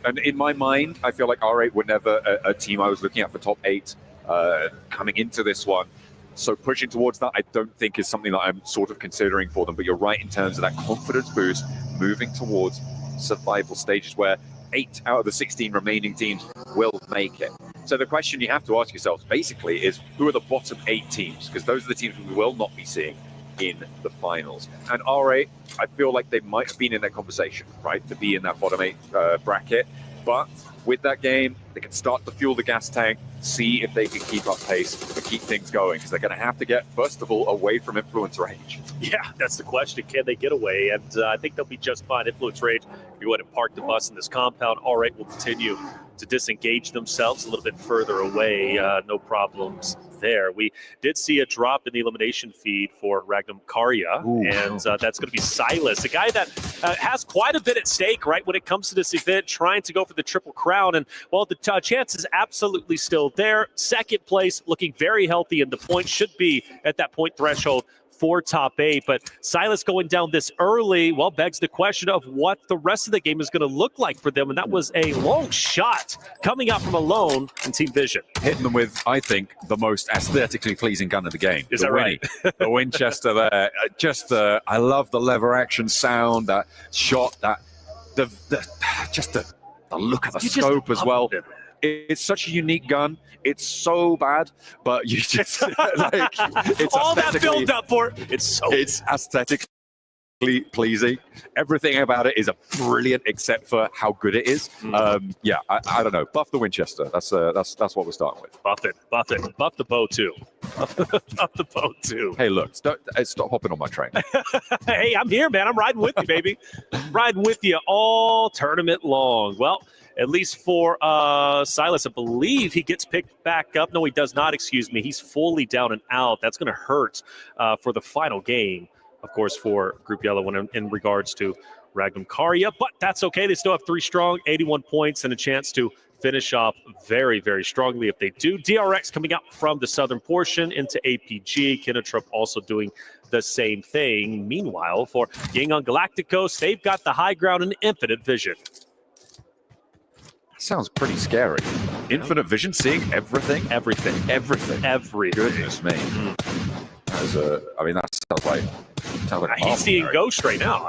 S2: And in my mind, I feel like R8 were never a team I was looking at for top 8 coming into this one. So pushing towards that, I don't think is something that I'm sort of considering for them. But you're right in terms of that confidence boost, moving towards survival stages where 8 out of the 16 remaining teams will make it. So the question you have to ask yourselves basically is, who are the bottom 8 teams? Because those are the teams we will not be seeing in the finals. And RA, I feel like they might have been in that conversation, right, to be in that bottom 8 bracket. But with that game, they can start to fuel the gas tank, see if they can keep up pace and keep things going, because they're going to have to get, first of all, away from influence range.
S1: Yeah, that's the question. Can they get away? And I think they'll be just fine. Influence range, if you want to park the bus in this compound, all right, will continue to disengage themselves a little bit further away. No problems there. We did see a drop in the elimination feed for Ragnum Karya, and that's going to be Silas, a guy that has quite a bit at stake, right, when it comes to this event, trying to go for the Triple Crown. And while the chance is absolutely still there, second place looking very healthy, and the point should be at that point threshold for top 8. But Silas going down this early, well, begs the question of what the rest of the game is going to look like for them. And that was a long shot coming out from Alone in Team Vision.
S2: Hitting them with, I think, the most aesthetically pleasing gun of the game.
S1: Is that right?
S2: The Winchester there. I love the lever action sound, that shot, that the look of the scope as well. It's such a unique gun. It's so bad, but you just like it's
S1: all that build up for it. It's
S2: aesthetically pleasing. Everything about it is brilliant, except for how good it is. Yeah, I don't know. Buff the Winchester. That's what we're starting with.
S1: Buff it. Buff the bow too. Buff the bow too.
S2: Hey, look, stop hopping on my train.
S1: Hey, I'm here, man. I'm riding with you, baby. Riding with you all tournament long. Well, at least for Silas, I believe he gets picked back up. No, he does not, excuse me. He's fully down and out. That's going to hurt for the final game, of course, for Group Yellow in regards to Ragnum Karya. But that's okay. They still have 3 strong, 81 points, and a chance to finish off very, very strongly if they do. DRX coming out from the southern portion into APG. Kinetrup also doing the same thing. Meanwhile, for Yangon Galacticos, they've got the high ground and infinite vision.
S2: Sounds pretty scary. Infinite vision, seeing everything. Goodness me. That sounds like
S1: he's seeing Ghost right now.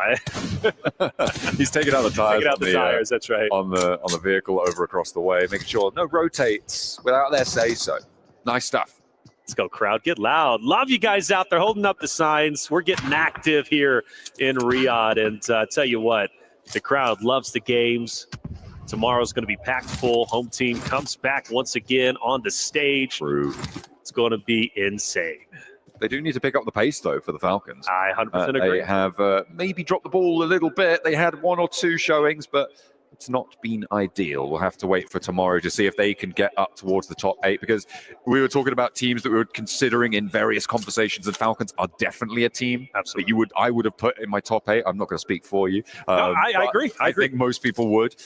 S2: He's taking out the tires.
S1: Taking out the tires. That's right.
S2: On the vehicle over across the way, making sure no rotates without their say so. Nice stuff.
S1: Let's go, crowd. Get loud. Love you guys out there holding up the signs. We're getting active here in Riyadh, and tell you what, the crowd loves the games. Tomorrow's going to be packed full. Home team comes back once again on the stage.
S2: True.
S1: It's going to be insane.
S2: They do need to pick up the pace, though, for the Falcons.
S1: I 100% agree.
S2: They have maybe dropped the ball a little bit. They had 1 or 2 showings, but it's not been ideal. We'll have to wait for tomorrow to see if they can get up towards the top 8, because we were talking about teams that we were considering in various conversations, and Falcons are definitely a team
S1: Absolutely.
S2: that I would have put in my top 8. I'm not going to speak for you.
S1: I agree.
S2: I think most people would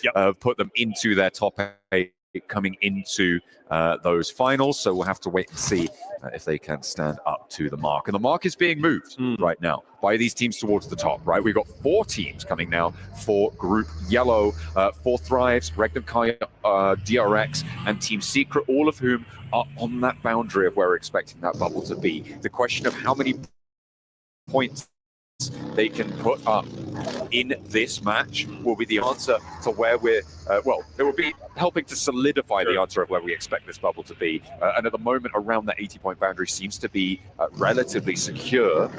S2: put them into their top 8 coming into those finals. So we'll have to wait and see if they can stand up to the mark. And the mark is being moved right now by these teams towards the top, right? We've got 4 teams coming now for Group Yellow, 4 Thrives, Ragnum Karya, DRX, and Team Secret, all of whom are on that boundary of where we're expecting that bubble to be. The question of how many points they can put up in this match will be the answer to where we're, it will be helping to solidify the answer of where we expect this bubble to be. And at the moment, around that 80-point boundary seems to be relatively secure.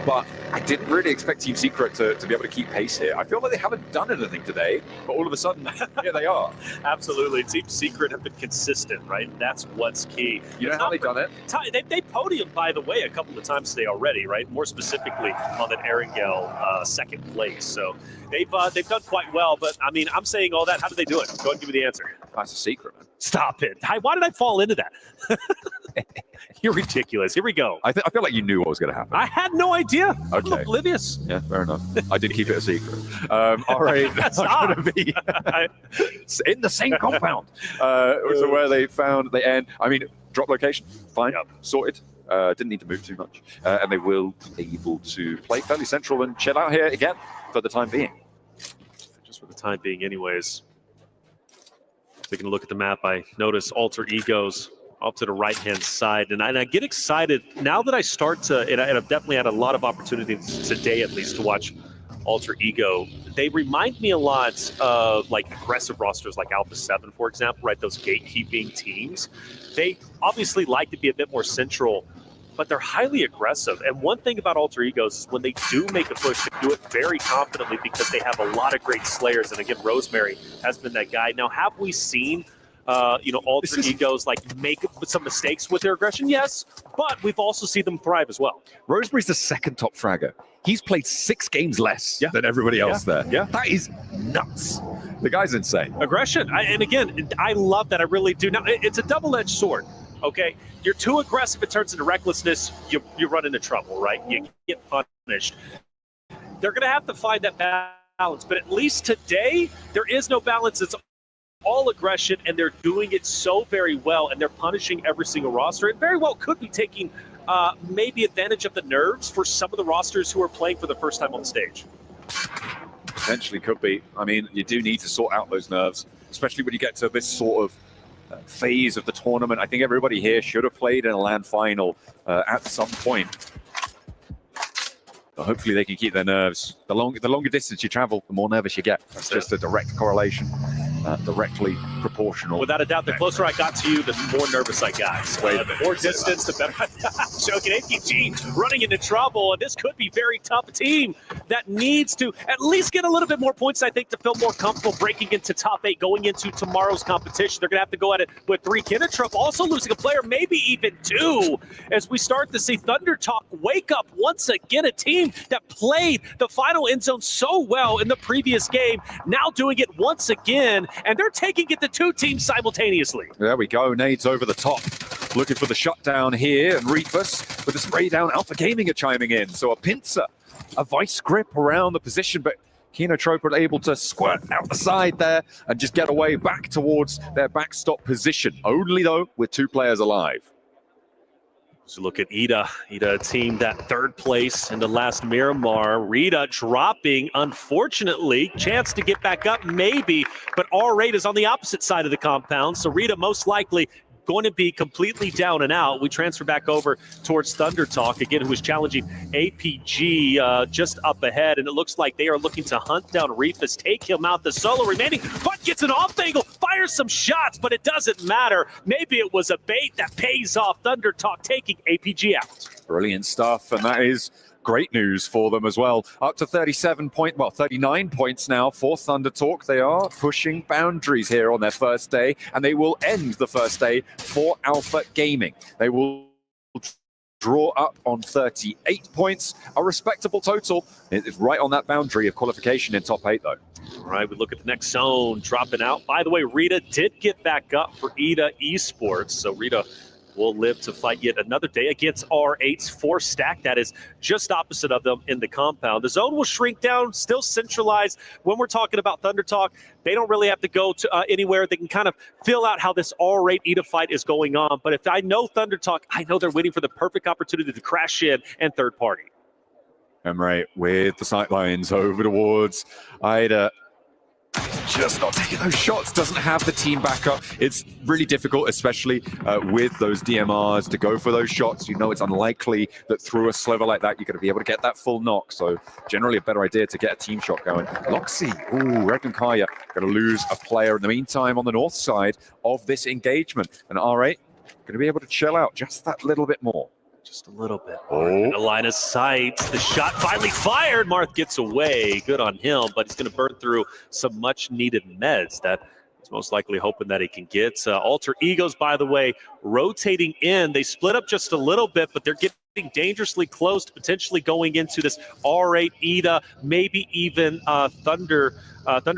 S2: But I didn't really expect Team Secret to be able to keep pace here. I feel like they haven't done anything today, but all of a sudden, here they are.
S1: Absolutely. Team Secret have been consistent, right? That's what's key.
S2: You know how they've done it?
S1: They podiumed, by the way, a couple of times today already, right? More specifically on that Erangel second place. So they've done quite well. But, I mean, I'm saying all that. How did they do it? Go ahead and give me the answer.
S2: That's a secret, man.
S1: Stop it. Why did I fall into that? You're ridiculous. Here we go.
S2: I feel like you knew what was going to happen.
S1: I had no idea.
S2: Okay.
S1: I'm oblivious.
S2: Yeah, fair enough. I did keep it a secret. All right. That's going to be in the same compound. So where they end. I mean, drop location, fine, sorted. Didn't need to move too much. And they will be able to play fairly central and chill out here again for the time being.
S1: Just for the time being anyways. Taking a look at the map, I notice Alter Egos off to the right-hand side. And I get excited now that I start to, and I've definitely had a lot of opportunities today at least to watch Alter Ego. They remind me a lot of like aggressive rosters like Alpha 7, for example, right? Those gatekeeping teams. They obviously like to be a bit more central, but they're highly aggressive. And one thing about Alter Egos is when they do make a push, they do it very confidently because they have a lot of great slayers. And again, Rosemary has been that guy. Now, have we seen Alter Egos like make some mistakes with their aggression? Yes, but we've also seen them thrive as well.
S2: Rosemary's the second top fragger. He's played 6 games less than everybody else there.
S1: Yeah.
S2: That is nuts. The guy's insane.
S1: Aggression. And again, I love that. I really do. Now, it's a double-edged sword, okay? You're too aggressive, it turns into recklessness. You run into trouble, right? You get punished. They're going to have to find that balance. But at least today, there is no balance. It's all aggression, and they're doing it so very well, and they're punishing every single roster. It very well could be taking maybe advantage of the nerves for some of the rosters who are playing for the first time on the stage.
S2: Potentially could be. I mean, you do need to sort out those nerves, especially when you get to this sort of phase of the tournament. I think everybody here should have played in a LAN final at some point. But hopefully they can keep their nerves. The longer distance you travel, the more nervous you get. That's just a direct correlation, directly proportional.
S1: Without a doubt, the closer I got to you, the more nervous I got. The more distance, the better. Joking, APG running into trouble, and this could be very tough. A team that needs to at least get a little bit more points, I think, to feel more comfortable breaking into top 8, going into tomorrow's competition. They're going to have to go at it with 3. Kinetrup also losing a player, maybe even 2, as we start to see Thunder Talk wake up once again. A team that played the final end zone so well in the previous game, now doing it once again, and they're taking it to 2 teams simultaneously.
S2: There we go. Nades over the top. Looking for the shutdown here. And Reefus with the spray down. Alpha Gaming are chiming in. So a pincer, a vice grip around the position, but Kenotrope are able to squirt out the side there and just get away back towards their backstop position. Only, though, with 2 players alive.
S1: So look at Ida. Ida, a team that 3rd place in the last Miramar. Rita dropping, unfortunately. Chance to get back up, maybe. But R8 is on the opposite side of the compound. So Rita most likely going to be completely down and out. We transfer back over towards Thunder Talk, again, who is challenging APG just up ahead. And it looks like they are looking to hunt down Reefus, take him out. The solo remaining, but gets an off angle, fires some shots, but it doesn't matter. Maybe it was a bait that pays off. Thunder Talk taking APG out.
S2: Brilliant stuff, and that is great news for them as well. Up to 39 points now for Thunder Talk. They are pushing boundaries here on their first day, and they will end the first day for Alpha Gaming. They will draw up on 38 points, a respectable total. It's right on that boundary of qualification in top 8, though.
S1: All right, we look at the next zone, dropping out. By the way, Rita did get back up for Ida Esports, so Rita will live to fight yet another day against R8's 4 stack. That is just opposite of them in the compound. The zone will shrink down, still centralized. When we're talking about Thunder Talk, they don't really have to go to anywhere. They can kind of fill out how this R8 Ida fight is going on. But if I know Thunder Talk, I know they're waiting for the perfect opportunity to crash in and third party.
S2: Emre with the sightlines over towards Ida. Just not taking those shots, doesn't have the team backup. It's really difficult, especially with those DMRs, to go for those shots. You know it's unlikely that through a sliver like that, you're going to be able to get that full knock. So generally a better idea to get a team shot going. Loxy, Regan Kaya going to lose a player in the meantime on the north side of this engagement. And R8 going to be able to chill out just that little bit more.
S1: Just a little bit. In a line of sight. The shot finally fired. Marth gets away. Good on him, but he's going to burn through some much-needed meds that he's most likely hoping that he can get. Alter Egos, by the way, rotating in. They split up just a little bit, but they're getting dangerously close to potentially going into this R8 Ida, maybe even Thunder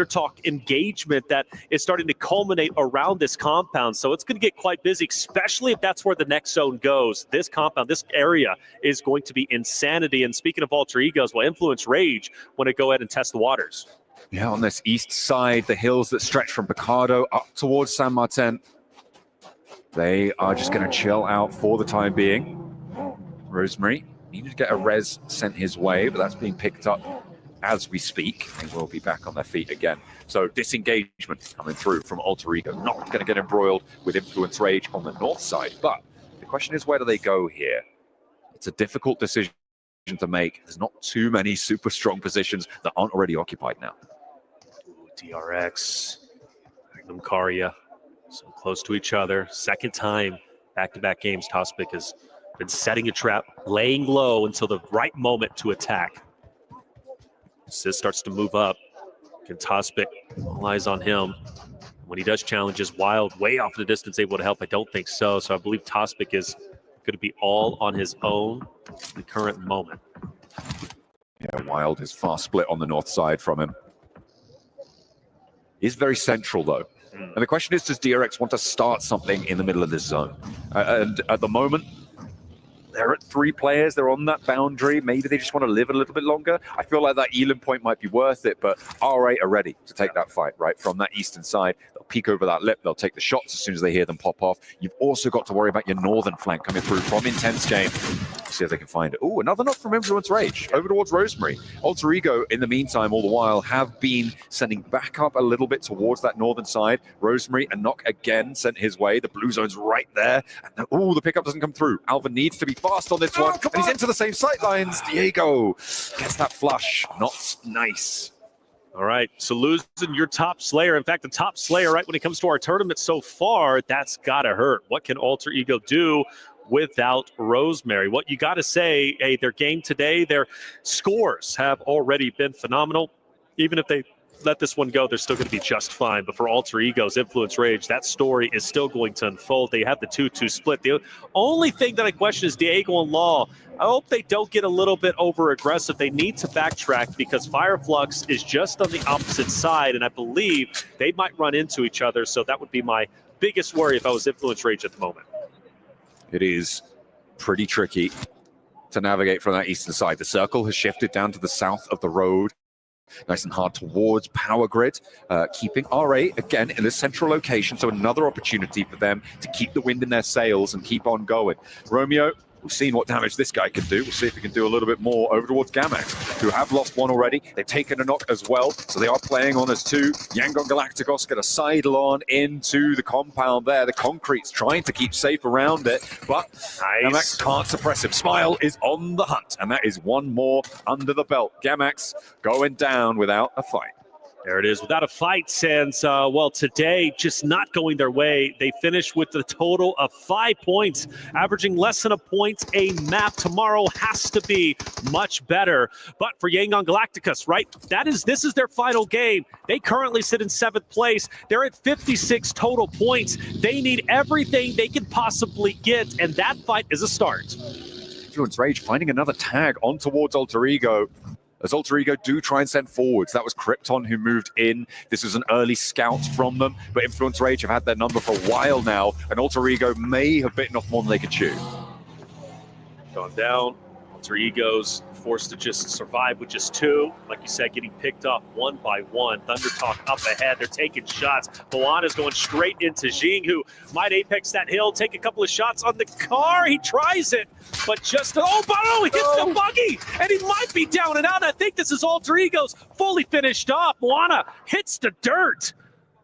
S1: Talk engagement that is starting to culminate around this compound. So it's going to get quite busy, especially if that's where the next zone goes. This compound, this area is going to be insanity. And speaking of Alter Egos, will Influence Rage want to go ahead and test the waters.
S2: Yeah, on this east side, the hills that stretch from Picado up towards San Martin. They are just going to chill out for the time being. Rosemary needed to get a res sent his way, but that's being picked up as we speak. They will be back on their feet again. So disengagement coming through from Alter Ego. Not going to get embroiled with Influence Rage on the north side. But the question is, where do they go here? It's a difficult decision to make. There's not too many super strong positions that aren't already occupied now.
S1: DRX, Magnum Karya, so close to each other. Second time, back-to-back games, Tospic has been setting a trap, laying low until the right moment to attack. Sis starts to move up. Can Tospic, all eyes on him. When he does challenges, Wild way off in the distance, able to help? I don't think so. So I believe Tospic is going to be all on his own in the current moment.
S2: Yeah, Wild is far split on the north side from him. He's very central, though. And the question is, does DRX want to start something in the middle of this zone? And at the moment, they're at 3 players. They're on that boundary. Maybe they just want to live a little bit longer. I feel like that Elam point might be worth it, but R8 are ready to take that fight, right? From that eastern side, they'll peek over that lip. They'll take the shots as soon as they hear them pop off. You've also got to worry about your northern flank coming through from Intense Game. See if they can find it. Oh, another knock from Influence Rage over towards Rosemary. Alter Ego, in the meantime, all the while, have been sending back up a little bit towards that northern side. Rosemary, a knock again sent his way. The blue zone's right there. And oh, the pickup doesn't come through. Alva needs to be fast on this one. And he's into the same sight lines. Diego gets that flush. Not nice.
S1: All right, so losing your top Slayer, in fact, the top Slayer, right, when it comes to our tournament so far, that's got to hurt. What can Alter Ego do without Rosemary? What you got to say, hey, their game today, their scores have already been phenomenal. Even if they let this one go, they're still going to be just fine. But for Alter Ego's Influence Rage, that story is still going to unfold. They have the 2-2 split. The only thing that I question is Diego and Law. I hope they don't get a little bit over-aggressive. They need to backtrack because Fireflux is just on the opposite side, and I believe they might run into each other. So that would be my biggest worry if I was Influence Rage at the moment.
S2: It is pretty tricky to navigate from that eastern side. The circle has shifted down to the south of the road. Nice and hard towards Power Grid, keeping R8 again in a central location, so another opportunity for them to keep the wind in their sails and keep on going. Romeo, we've seen what damage this guy can do. We'll see if he can do a little bit more over towards Gamax, who have lost one already. They've taken a knock as well, so they are playing on as 2. Yangon Galacticos get a sidle on into the compound there. The concrete's trying to keep safe around it, but Gamax can't suppress him. Smile is on the hunt, and that is one more under the belt. Gamax going down without a fight.
S1: There it is, without a fight, since, well, today just not going their way. They finished with a total of 5 points, averaging less than a point a map. Tomorrow has to be much better. But for Yangon Galacticos, right, this is their final game. They currently sit in 7th place. They're at 56 total points. They need everything they can possibly get, and that fight is a start.
S2: Influence Rage finding another tag on towards Alter Ego. As Alter Ego do try and send forwards. That was Krypton who moved in. This was an early scout from them, but Influence Rage have had their number for a while now, and Alter Ego may have bitten off more than they could chew.
S1: Gone down. Alter Ego's forced to just survive with just 2. Like you said, getting picked up one by one. Thunder Talk up ahead. They're taking shots. Moana's going straight into Jing, who might apex that hill, take a couple of shots on the car. He tries it, but just, he hits the buggy, and he might be down and out. I think this is Alter Ego's fully finished off. Moana hits the dirt.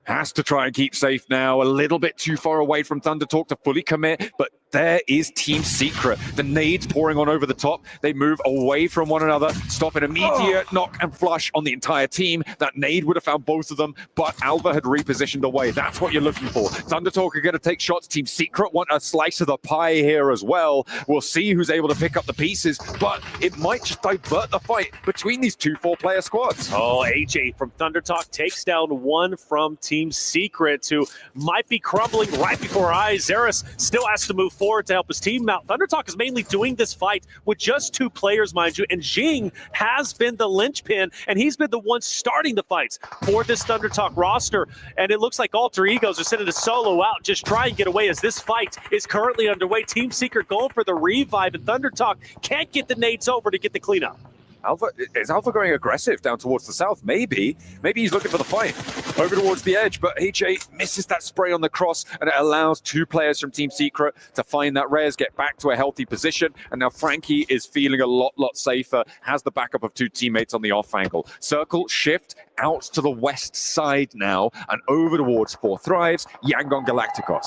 S2: Has to try and keep safe now. A little bit too far away from Thunder Talk to fully commit, but there is Team Secret. The nades pouring on over the top. They move away from one another, stop an immediate knock and flush on the entire team. That nade would have found both of them, but Alva had repositioned away. That's what you're looking for. Thunder Talk are going to take shots. Team Secret want a slice of the pie here as well. We'll see who's able to pick up the pieces, but it might just divert the fight between these 2 4-player squads.
S1: Oh, AJ from Thunder Talk takes down one from Team Secret, who might be crumbling right before our eyes. Zeris still has to move forward to help his team out. Thunder Talk is mainly doing this fight with just 2 players, mind you, and Jing has been the linchpin, and he's been the one starting the fights for this Thunder Talk roster. And it looks like Alter Egos are sending a solo out, just try and get away as this fight is currently underway. Team Secret going for the revive, and Thunder Talk can't get the nades over to get the cleanup.
S2: Alpha, is Alpha going aggressive down towards the south? Maybe he's looking for the fight over towards the edge, but HA misses that spray on the cross, and it allows 2 players from Team Secret to find that Reyes, get back to a healthy position, and now Frankie is feeling a lot safer, has the backup of 2 teammates on the off angle. Circle shift out to the west side now, and over towards 4 Thrives, Yangon Galacticos.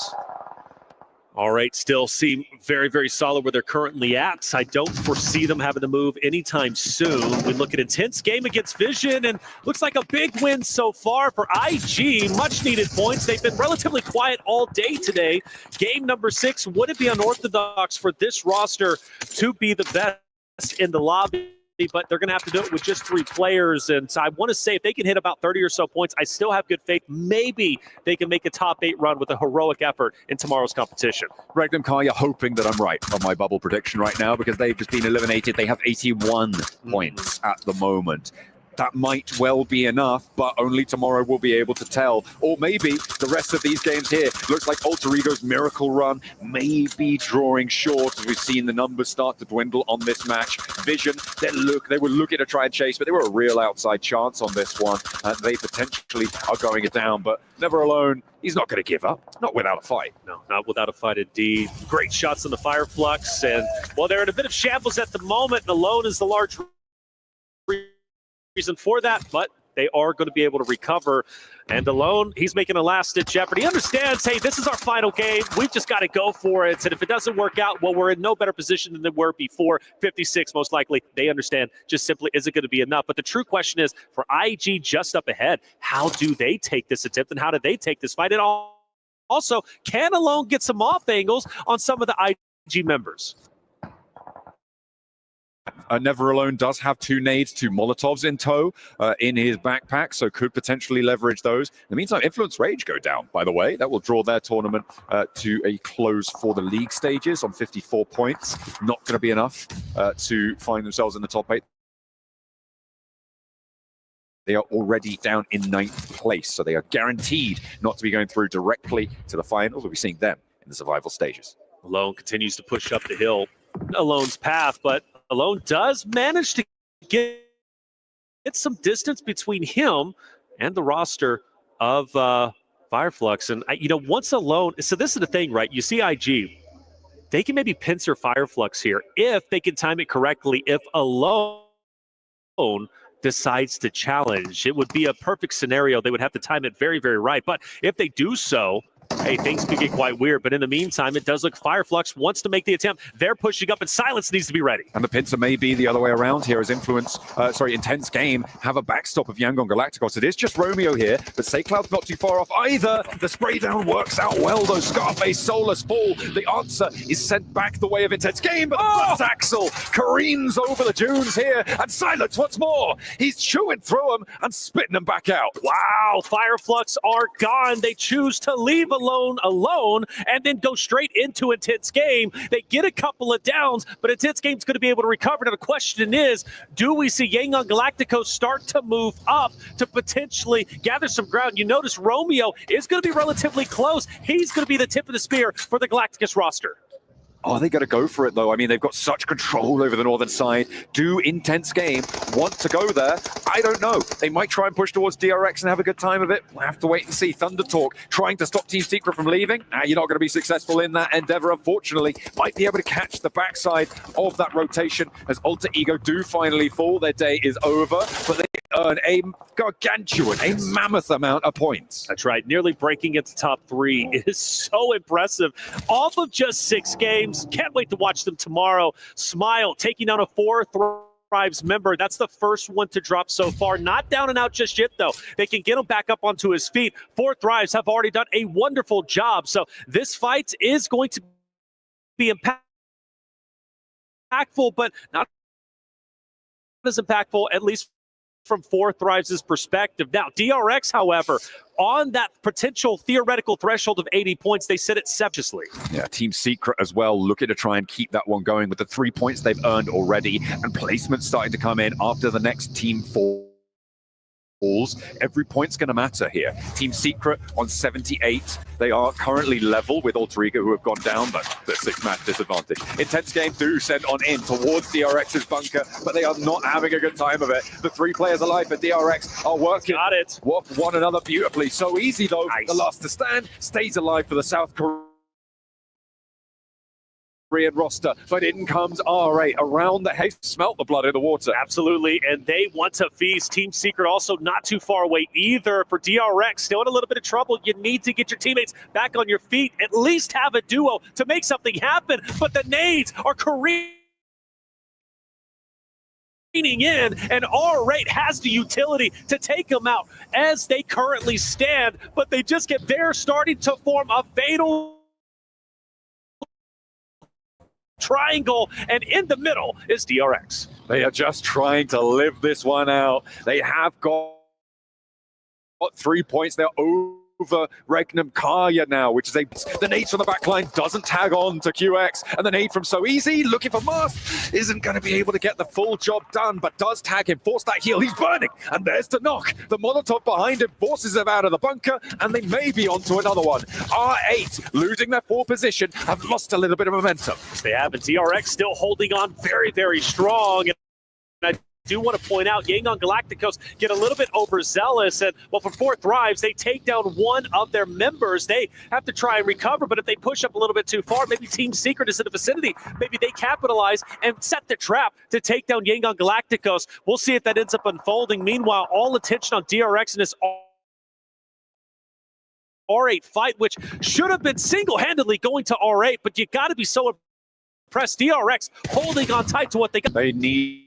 S1: All right, still seem very, very solid where they're currently at. I don't foresee them having to move anytime soon. We look at intense game against Vision, and looks like a big win so far for IG. Much needed points. They've been relatively quiet all day today. Game number 6. Would it be unorthodox for this roster to be the best in the lobby? But they're going to have to do it with just 3 players. And so I want to say if they can hit about 30 or so points, I still have good faith. Maybe they can make a top 8 run with a heroic effort in tomorrow's competition.
S2: Regnum Kaya hoping that I'm right on my bubble prediction right now, because they've just been eliminated. They have 81 points at the moment. That might well be enough, but only tomorrow we'll be able to tell. Or maybe the rest of these games here, looks like Alter Ego's miracle run may be drawing short, as we've seen the numbers start to dwindle on this match. Vision, they were looking to try and chase, but they were a real outside chance on this one, and they potentially are going it down. But Never Alone, he's not going to give up, not without a fight.
S1: No, not without a fight indeed. Great shots on the Fireflux, and well, they're in a bit of shambles at the moment, and Alone is the large reason for that, but they are going to be able to recover. And Alone, he's making a last-ditch effort. He understands, hey, this is our final game. We've just got to go for it. And if it doesn't work out, well, we're in no better position than they were before. 56, most likely. They understand just simply isn't going to be enough. But the true question is, for IG just up ahead, how do they take this attempt and how do they take this fight? And also, can Alone get some off angles on some of the IG members?
S2: Never Alone does have 2 nades, 2 Molotovs in tow in his backpack, so could potentially leverage those. In the meantime, Influence Rage go down, by the way. That will draw their tournament to a close for the league stages on 54 points. Not going to be enough to find themselves in the top 8. They are already down in 9th place, so they are guaranteed not to be going through directly to the finals. We'll be seeing them in the survival stages.
S1: Alone continues to push up the hill, Alone's path, but Alone does manage to get some distance between him and the roster of Fireflux. And, once Alone, so this is the thing, right? You see IG, they can maybe pincer Fireflux here if they can time it correctly. If Alone decides to challenge, it would be a perfect scenario. They would have to time it very, very right. But if they do so, hey, things could get quite weird. But in the meantime, it does look Fireflux wants to make the attempt. They're pushing up, and Silence needs to be ready.
S2: And the pincer may be the other way around here, as Intense Game have a backstop of Yangon Galacticos. It is just Romeo here, but SayCloud's not too far off either. The spray down works out well, though. Scarface, Soulless Fall. The answer is sent back the way of Intense Game, but the Axel careens over the dunes here, and Silence once more. He's chewing through them and spitting them back out.
S1: Wow, Fireflux are gone. They choose to leave alone and then go straight into Intense Game. They get a couple of downs, but Intense Game's going to be able to recover. Now the question is, do we see Yangon Galacticos start to move up to potentially gather some ground? You notice Romeo is going to be relatively close. He's going to be the tip of the spear for the Galacticos roster.
S2: Oh, they got to go for it, though. I mean, they've got such control over the northern side. Do Intense Game want to go there? I don't know. They might try and push towards DRX and have a good time of it. We'll have to wait and see. Thunder Talk trying to stop Team Secret from leaving. You're not going to be successful in that endeavor, unfortunately. Might be able to catch the backside of that rotation as Alter Ego do finally fall. Their day is over, but they earn a gargantuan, a mammoth amount of points.
S1: That's right. Nearly breaking into top 3 is so impressive. Off of just 6 games. Can't wait to watch them tomorrow. Smile taking down a 4 Thrives member. That's the first one to drop so far. Not down and out just yet, though. They can get him back up onto his feet. 4 Thrives have already done a wonderful job. So this fight is going to be impactful, but not as impactful, at least from 4 Thrives' perspective. Now, DRX, however, on that potential theoretical threshold of 80 points, they sit it separately.
S2: Yeah, Team Secret as well, looking to try and keep that one going with the 3 points they've earned already, and placements starting to come in after the next Team 4 Every point's going to matter here. Team Secret on 78. They are currently level with Alter Ego, who have gone down, but the 6-match disadvantage. Intense game do send on in towards DRX's bunker, but they are not having a good time of it. The 3 players alive for DRX are working with one another beautifully. So easy though. Nice. The last to stand stays alive for the South Korean roster, but in comes R8 around the head. Smelt the blood in the water.
S1: Absolutely, and they want to feast. Team Secret also not too far away either. For DRX, still in a little bit of trouble. You need to get your teammates back on your feet, at least have a duo to make something happen, but the nades are careening in, and R8 has the utility to take them out as they currently stand, but they just get there, starting to form a fatal triangle, and in the middle is DRX.
S2: They are just trying to live this one out. They have got 3 points. They're over Regnum Kaya now, which is the nade from the backline doesn't tag on to QX, and the nade from So Easy looking for Mast isn't going to be able to get the full job done, but does tag him, force that heal. He's burning, and there's the knock. The Molotov behind him forces him out of the bunker, and they may be onto another one. R8 losing their 4 position, have lost a little bit of momentum.
S1: They have, and DRX still holding on very, very strong. And I do want to point out, Yangon Galacticos get a little bit overzealous, and well, for 4 Thrives, they take down one of their members. They have to try and recover, but if they push up a little bit too far, maybe Team Secret is in the vicinity. Maybe they capitalize and set the trap to take down Yangon Galacticos. We'll see if that ends up unfolding. Meanwhile, all attention on DRX and his R8 fight, which should have been single-handedly going to R8, but you got to be so impressed. DRX holding on tight to what they got.
S2: They need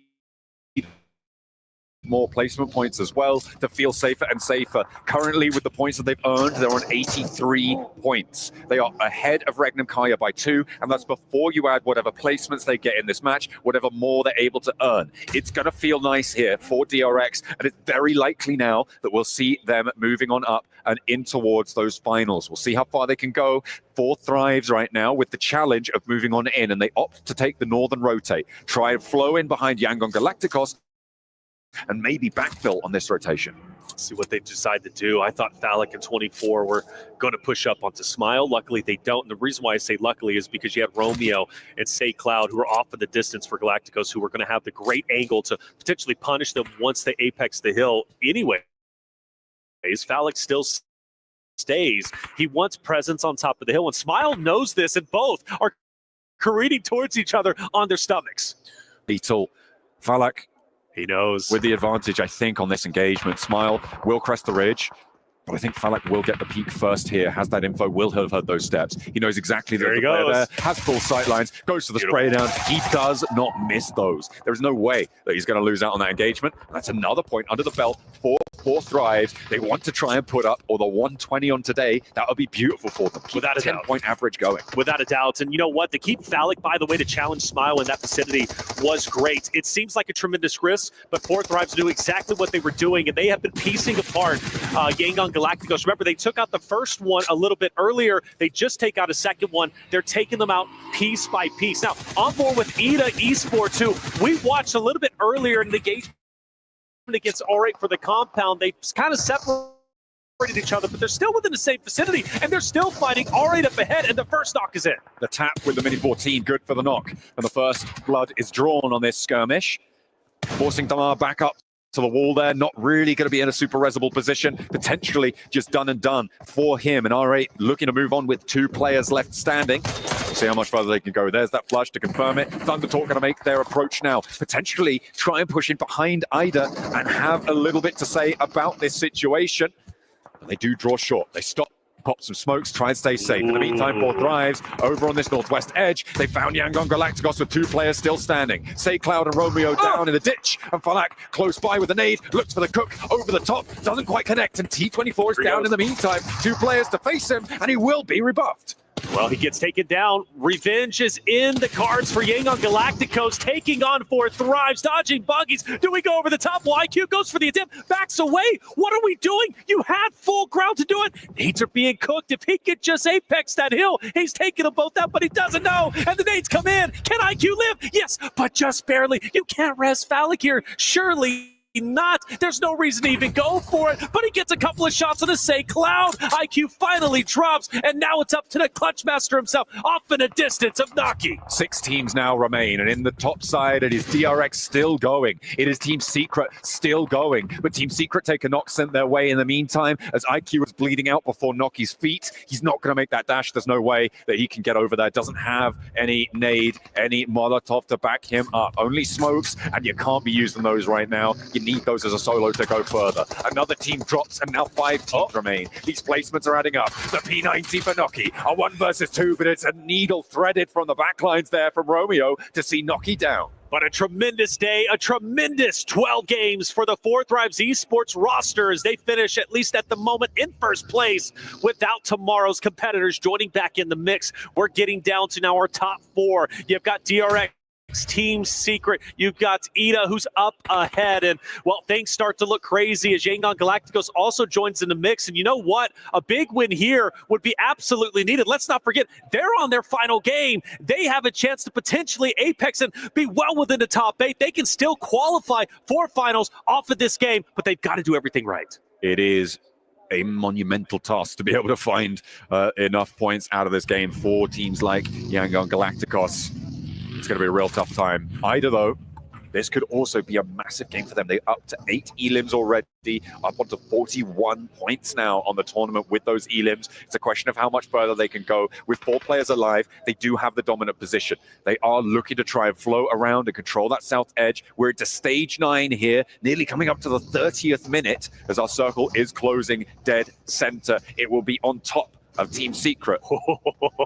S2: more placement points as well to feel safer and safer. Currently, with the points that they've earned, they're on 83 points. They are ahead of Regnum Kaya by 2, and that's before you add whatever placements they get in this match, whatever more they're able to earn. It's going to feel nice here for DRX, and it's very likely now that we'll see them moving on up and in towards those finals. We'll see how far they can go. 4 Thrives right now with the challenge of moving on in, and they opt to take the northern rotate, try and flow in behind Yangon Galacticos, and maybe backfill on this rotation.
S1: Let's see what they decide to do. I thought Phallic and 24 were going to push up onto Smile. Luckily, they don't. And the reason why I say luckily is because you had Romeo and Say Cloud, who are off in the distance for Galacticos, who were going to have the great angle to potentially punish them once they apex the hill. Anyways, Phallic still stays. He wants presence on top of the hill, and Smile knows this, and both are careening towards each other on their stomachs.
S2: Lethal. Phallic,
S1: he knows.
S2: With the advantage, I think, on this engagement. Smile will crest the ridge, but I think Phallic will get the peak first here, has that info, will have heard those steps. He knows exactly there's the player there, has full sight lines, goes to the spray down. He does not miss those. There's no way that he's going to lose out on that engagement. That's another point under the belt for 4 Thrives. They want to try and put up, or the 120 on today, that would be beautiful for them. Keep
S1: without a
S2: 10-point average going.
S1: Without a doubt. And you know what? To keep Phallic, by the way, to challenge Smile in that vicinity was great. It seems like a tremendous risk, but 4 Thrives knew exactly what they were doing, and they have been piecing apart Yangon Galacticos. Remember, they took out the first one a little bit earlier. They just take out a second one. They're taking them out piece by piece. Now, on board with ETA Esports, who we watched a little bit earlier in the game against R8 for the compound. They kind of separated each other, but they're still within the same vicinity, and they're still fighting. R8 up ahead, and the first knock is in.
S2: The tap with the Mini 14, good for the knock. And the first blood is drawn on this skirmish, forcing Damar back up to the wall there. Not really going to be in a super resable position. Potentially just done and done for him. And R8 looking to move on with 2 players left standing. See how much further they can go. There's that flush to confirm it. Thundertalk going to make their approach now. Potentially try and push in behind Ida and have a little bit to say about this situation. But they do draw short. They stop, pop some smokes, try and stay safe. In the meantime, 4 Thrives over on this northwest edge. They found Yangon Galacticos with 2 players still standing. Say Cloud and Romeo down in the ditch, and Phallic close by with a nade, looks for the cook over the top, doesn't quite connect, and T24 is down in the meantime. 2 players to face him, and he will be rebuffed.
S1: Well, he gets taken down. Revenge is in the cards for Yangon Galacticos, taking on 4 Thrives, dodging buggies. Do we go over the top? Well, IQ goes for the attempt, backs away. What are we doing? You had full ground to do it. Nades are being cooked. If he could just apex that hill, he's taking them both out, but he doesn't know. And the nades come in. Can IQ live? Yes, but just barely. You can't rest Phallic here. Surely not. There's no reason to even go for it, but he gets a couple of shots on the say Cloud. IQ finally drops, and now it's up to the clutch master himself, off in a distance of Naki.
S2: 6 teams now remain, and in the top side, it is DRX still going. It is Team Secret still going, but Team Secret take a knock sent their way in the meantime as IQ was bleeding out before Noki's feet. He's not going to make that dash. There's no way that he can get over there. Doesn't have any nade, any Molotov to back him up. Only smokes, and you can't be using those right now. You need those as a solo to go further. Another team drops, and now 5 teams remain. These placements are adding up. The P90 for Noki, a 1 versus 2, but it's a needle threaded from the backlines there from Romeo to see Noki down.
S1: But a tremendous day, a tremendous 12 games for the 4Thrives Esports roster as they finish, at least at the moment, in first place without tomorrow's competitors joining back in the mix. We're getting down to now our top 4. You've got DRX, Team Secret, you've got Ida who's up ahead, and well, things start to look crazy as Yangon Galacticos also joins in the mix. And you know what, a big win here would be absolutely needed. Let's not forget, they're on their final game. They have a chance to potentially apex and be well within the top 8. They can still qualify for finals off of this game, but they've got to do everything right.
S2: It is a monumental task to be able to find enough points out of this game for teams like Yangon Galacticos. It's going to be a real tough time. Ida, though, this could also be a massive game for them. They're up to 8 elims already, up onto 41 points now on the tournament with those elims. It's a question of how much further they can go. With 4 players alive, they do have the dominant position. They are looking to try and float around and control that south edge. We're into stage 9 here, nearly coming up to the 30th minute as our circle is closing dead center. It will be on top of Team Secret.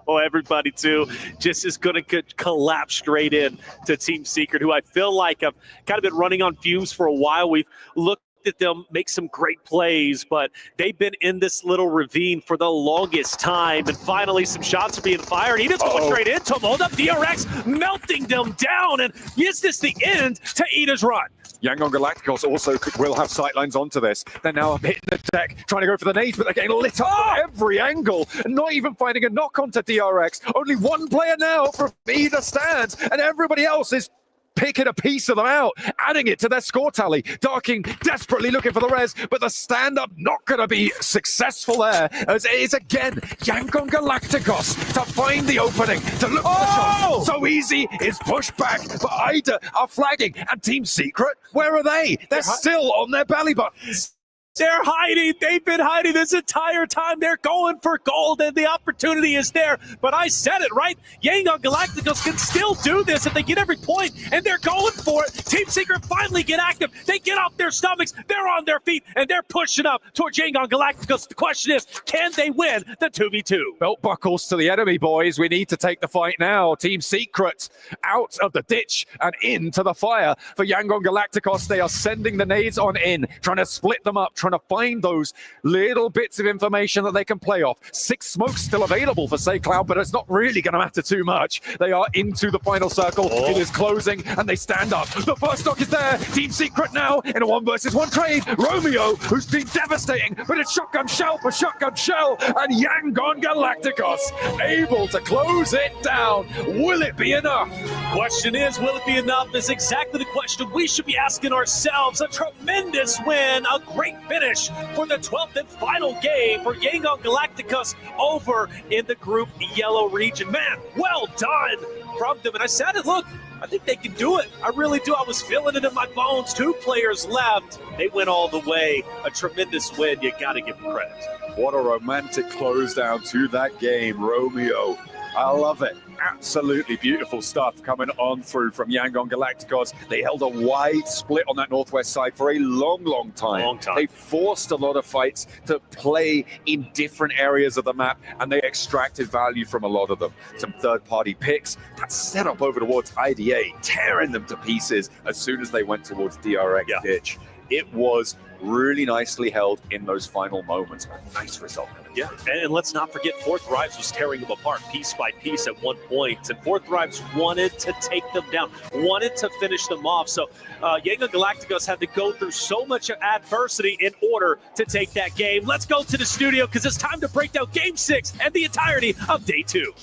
S1: Everybody too just is going to collapse straight in to Team Secret, who I feel like have kind of been running on fumes for a while. We've looked at them make some great plays, but they've been in this little ravine for the longest time, and finally some shots are being fired. He just going straight into them. Up DRX melting them down, and is this the end to Ida's run?
S2: Yangon Galacticos also will have sightlines onto this. They're now hitting the deck, trying to go for the nades, but they're getting lit up from every angle, and not even finding a knock onto DRX. Only 1 player now from either stands, and everybody else is picking a piece of them out, adding it to their score tally. Darking desperately looking for the res, but the stand-up not going to be successful there, as it is again Yangon Galacticos to find the opening, to look for the shot. So easy, it's pushed back, but Ida are flagging, and Team Secret, where are they? They're still on their belly buttons.
S1: They're hiding. They've been hiding this entire time. They're going for gold, and the opportunity is there. But I said it, right? Yangon Galacticos can still do this if they get every point, and they're going for it. Team Secret finally get active. They get off their stomachs. They're on their feet, and they're pushing up towards Yangon Galacticos. The question is, can they win the 2v2?
S2: Belt buckles to the enemy, boys. We need to take the fight now. Team Secret out of the ditch and into the fire for Yangon Galacticos. They are sending the nades on in, trying to split them up, trying to find those little bits of information that they can play off. 6 smokes still available for Say Cloud, but it's not really going to matter too much. They are into the final circle. It is closing, and they stand up. The first stock is there. Team Secret now in a 1 versus 1 trade. Romeo, who's been devastating, but it's shotgun shell for shotgun shell, and Yangon Galacticos able to close it down. Will it be enough?
S1: Question is, will it be enough? Is exactly the question we should be asking ourselves. A tremendous win, a great finish for the 12th and final game for Yangon Galacticos over in the Group Yellow region. Man, well done from them. And I said it, look, I think they can do it. I really do. I was feeling it in my bones. 2 players left. They went all the way. A tremendous win. You got to give them credit.
S2: What a romantic close down to that game, Romeo. I love it. Absolutely beautiful stuff coming on through from Yangon Galacticos. They held a wide split on that northwest side for a long time. They forced a lot of fights to play in different areas of the map, and they extracted value from a lot of them. Some third-party picks, that set up over towards IDA, tearing them to pieces as soon as they went towards DRX ditch. It was really nicely held in those final moments. A nice result.
S1: Yeah, and let's not forget 4Thrives was tearing them apart piece by piece at one point, and 4Thrives wanted to take them down, wanted to finish them off. So Yangon Galacticos had to go through so much adversity in order to take that game. Let's go to the studio because it's time to break down Game 6 and the entirety of Day 2.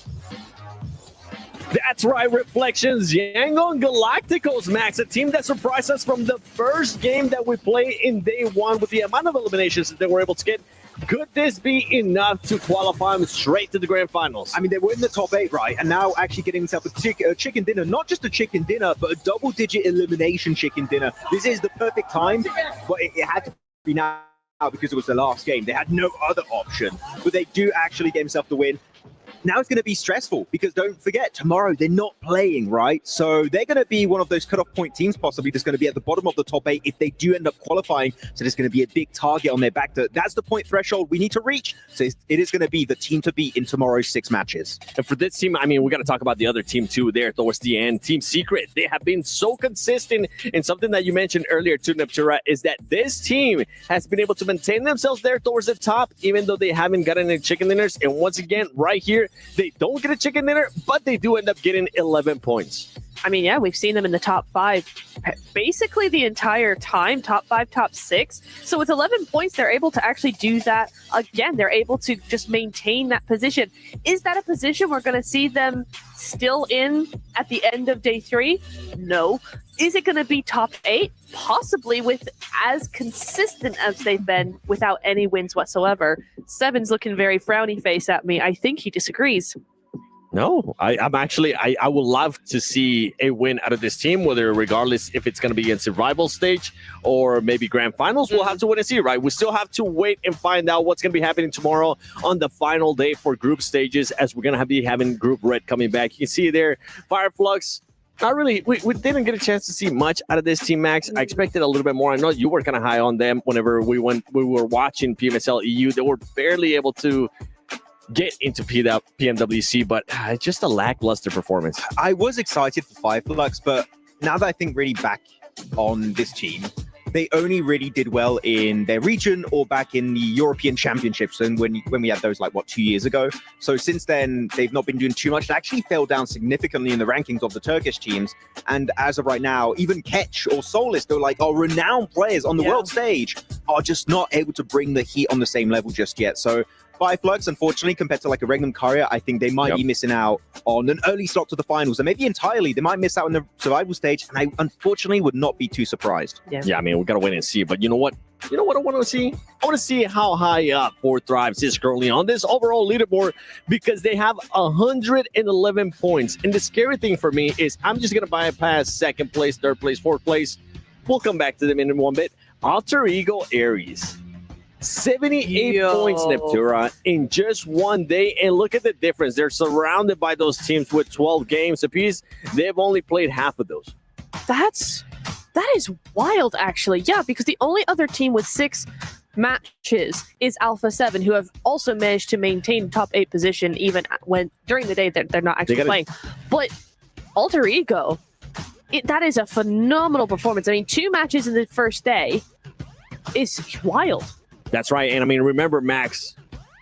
S10: That's right, Reflections. Yangon Galacticos, Max, a team that surprised us from the first game that we played in day one with the amount of eliminations that they were able to get. Could this be enough to qualify them straight to the grand finals?
S9: I mean, they were in the top 8, right? And now actually getting themselves a chicken dinner, not just a chicken dinner, but a double-digit elimination chicken dinner. This is the perfect time, but it had to be now because it was the last game. They had no other option, but they do actually get themselves the win. Now it's going to be stressful because don't forget, tomorrow they're not playing, right? So they're going to be one of those cutoff point teams possibly that's going to be at the bottom of the top 8 if they do end up qualifying. So there's going to be a big target on their back. That's the point threshold we need to reach. So it is going to be the team to beat in tomorrow's 6 matches.
S10: And for this team, I mean, we got to talk about the other team too there towards the end. Team Secret, they have been so consistent. And something that you mentioned earlier too, Neptura, is that this team has been able to maintain themselves there towards the top, even though they haven't gotten any chicken dinners. And once again, right here, they don't get a chicken dinner, but they do end up getting 11 points.
S11: I mean, yeah, we've seen them in the top 5 basically the entire time, top 5, top 6. So with 11 points, they're able to actually do that again. They're able to just maintain that position. Is that a position we're going to see them still in at the end of day 3? No. Is it going to be top 8? Possibly, with as consistent as they've been without any wins whatsoever. Seven's looking very frowny face at me. I think he disagrees.
S10: No, I'm actually, I would love to see a win out of this team, whether regardless if it's going to be against a rival stage or maybe grand finals. We'll have to wait and see, right? We still have to wait and find out what's going to be happening tomorrow on the final day for group stages, as we're going to be having Group Red coming back. You can see there, Fireflux. Not really. We didn't get a chance to see much out of this team, Max. I expected a little bit more. I know you were kind of high on them whenever we were watching PMSL EU. They were barely able to get into PMWC, but just a lackluster performance.
S9: I was excited for Fireflux, but now that I think really back on this team, they only really did well in their region or back in the European Championships, and when we had those 2 years ago. So since then, they've not been doing too much. They actually fell down significantly in the rankings of the Turkish teams. And as of right now, even Ketch or Solis, they're renowned players on the world stage, are just not able to bring the heat on the same level just yet. So Fireflux, unfortunately, compared to a Regnum Courier, I think they might be missing out on an early slot to the finals, and maybe entirely. They might miss out on the survival stage, and I unfortunately would not be too surprised.
S10: Yeah, I mean, we got to wait and see. But you know what? You know what I want to see? I want to see how high up Four Thrives is currently on this overall leaderboard, because they have 111 points. And the scary thing for me is I'm just going to bypass second place, third place, fourth place. We'll come back to them in one bit. Alter Ego Aries. 78 points, Neptura, in just one day. And look at the difference. They're surrounded by those teams with 12 games apiece. They've only played half of those.
S11: That is wild, actually. Yeah, because the only other team with 6 matches is Alpha 7, who have also managed to maintain top 8 position even when during the day they're not actually playing. But Alter Ego, that is a phenomenal performance. I mean, 2 matches in the first day is wild.
S10: That's right. And I mean, remember, Max,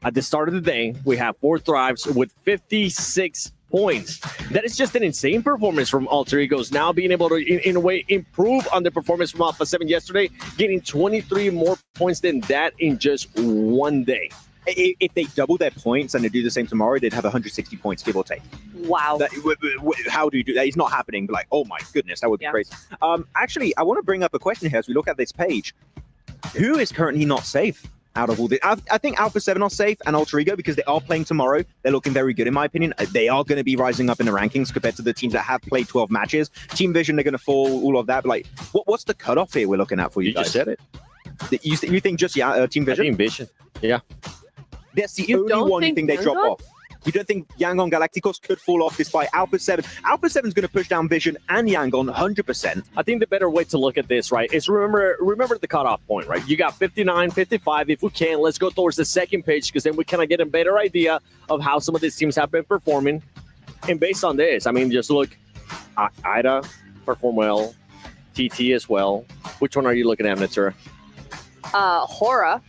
S10: at the start of the day, we have Four Thrives with 56 points. That is just an insane performance from Alter Egos. Now being able to, in a way, improve on the performance from Alpha 7 yesterday, getting 23 more points than that in just one day.
S9: If they double their points and they do the same tomorrow, they'd have 160 points, give or take.
S11: Wow.
S9: How do you do that? It's not happening, but oh my goodness, that would be crazy. Actually, I want to bring up a question here as we look at this page. Who is currently not safe out of all this? I think Alpha 7 are safe and Alter Ego, because they are playing tomorrow. They're looking very good, in my opinion. They are going to be rising up in the rankings compared to the teams that have played 12 matches. Team Vision, they're going to fall, all of that. But what's the cutoff here we're looking at for you guys?
S10: Just said it.
S9: You think just Team Vision?
S10: Team Vision, yeah.
S9: That's the only one you think they drop off. You don't think Yangon Galacticos could fall off despite Alpha 7? Alpha 7's going to push down Vision and Yangon 100%.
S10: I think the better way to look at this, right, is remember the cutoff point, right? You got 59, 55. If we can, let's go towards the second page, because then we kind of get a better idea of how some of these teams have been performing. And based on this, I mean, just look, IDA perform well, TT as well. Which one are you looking at, Natura?
S11: Hora,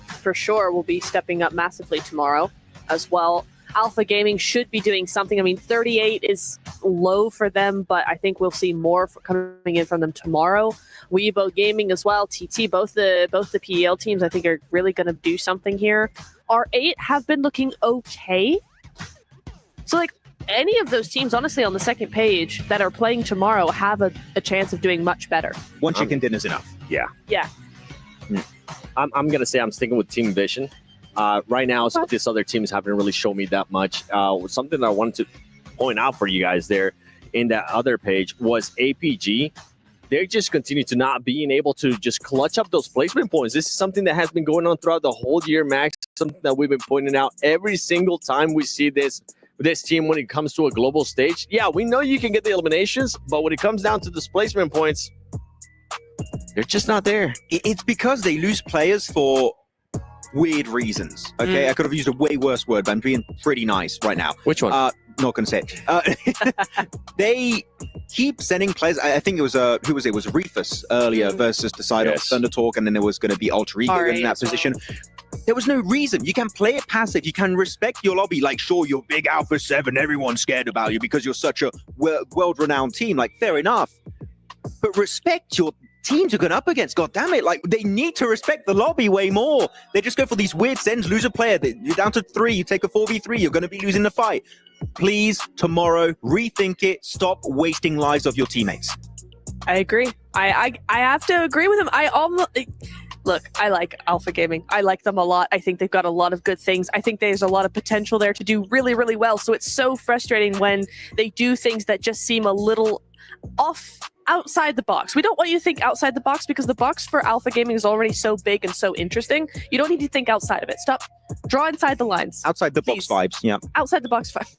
S11: for sure, will be stepping up massively tomorrow as well. Alpha Gaming should be doing something. I mean, 38 is low for them, but I think we'll see more coming in from them tomorrow. Weibo Gaming as well, TT, both the PEL teams I think are really going to do something here. R8 have been looking okay. So any of those teams, honestly, on the second page that are playing tomorrow have a chance of doing much better.
S9: One chicken dinner's enough.
S10: Yeah.
S11: Yeah.
S10: I'm going to say I'm sticking with Team Vision. Right now, some of these other teams haven't really shown me that much. Something that I wanted to point out for you guys there in that other page was APG. They just continue to not being able to just clutch up those placement points. This is something that has been going on throughout the whole year, Max. Something that we've been pointing out every single time we see this team when it comes to a global stage. Yeah, we know you can get the eliminations, but when it comes down to displacement points, they're just not there.
S9: It's because they lose players for weird reasons. Okay, I could have used a way worse word, but I'm being pretty nice right now.
S10: Which one?
S9: Not gonna say it. They keep sending players. I think it was who was it? It was Reefus earlier versus Decider of Thunder Talk, and then there was going to be Alter Ego in that position. There was no reason. You can play it passive. You can respect your lobby. Like, sure, you're big Alpha 7. Everyone's scared about you because you're such a world-renowned team. Like, fair enough. But respect your teams you're going up against. God damn it. Like, they need to respect the lobby way more. They just go for these weird sends, lose a player. You're down to 3. You take a 4v3. You're going to be losing the fight. Please, tomorrow, rethink it. Stop wasting lives of your teammates.
S11: I agree. I have to agree with him. Look, I like Alpha Gaming. I like them a lot. I think they've got a lot of good things. I think there's a lot of potential there to do really, really well. So it's so frustrating when they do things that just seem a little off outside the box. We don't want you to think outside the box because the box for Alpha Gaming is already so big and so interesting. You don't need to think outside of it. Stop. Draw inside the lines.
S9: Outside the box vibes, yeah.
S11: Outside the box vibes.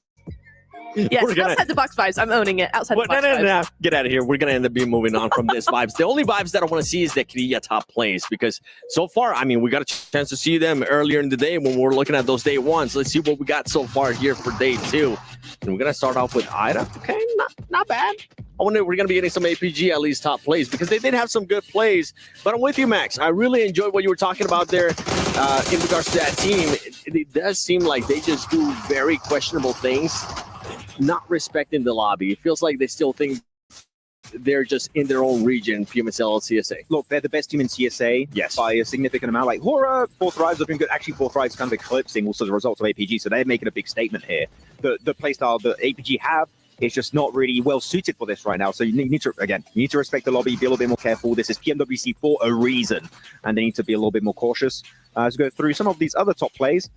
S11: Yes, outside the box vibes. I'm owning it. Outside the box vibes.
S10: No. Get out of here. We're going to end up being moving on from this vibes. The only vibes that I want to see is the Kriya top plays because so far, I mean, we got a chance to see them earlier in the day when we're looking at those day ones. Let's see what we got so far here for day 2. And we're going to start off with Ida. Okay, not bad. I wonder if we're going to be getting some APG at least top plays because they did have some good plays. But I'm with you, Max. I really enjoyed what you were talking about there in regards to that team. It does seem like they just do very questionable things, not respecting the lobby. It feels like they still think they're just in their own region, PMSL and CSA.
S9: Look, they're the best team in CSA by a significant amount. Like, Hora, 4th Thrives have been good. Actually, 4th Thrives kind of eclipsing also the results of APG, so they're making a big statement here. The playstyle that APG have is just not really well suited for this right now. So you need to respect the lobby, be a little bit more careful. This is PMWC for a reason, and they need to be a little bit more cautious. As we go through some of these other top plays.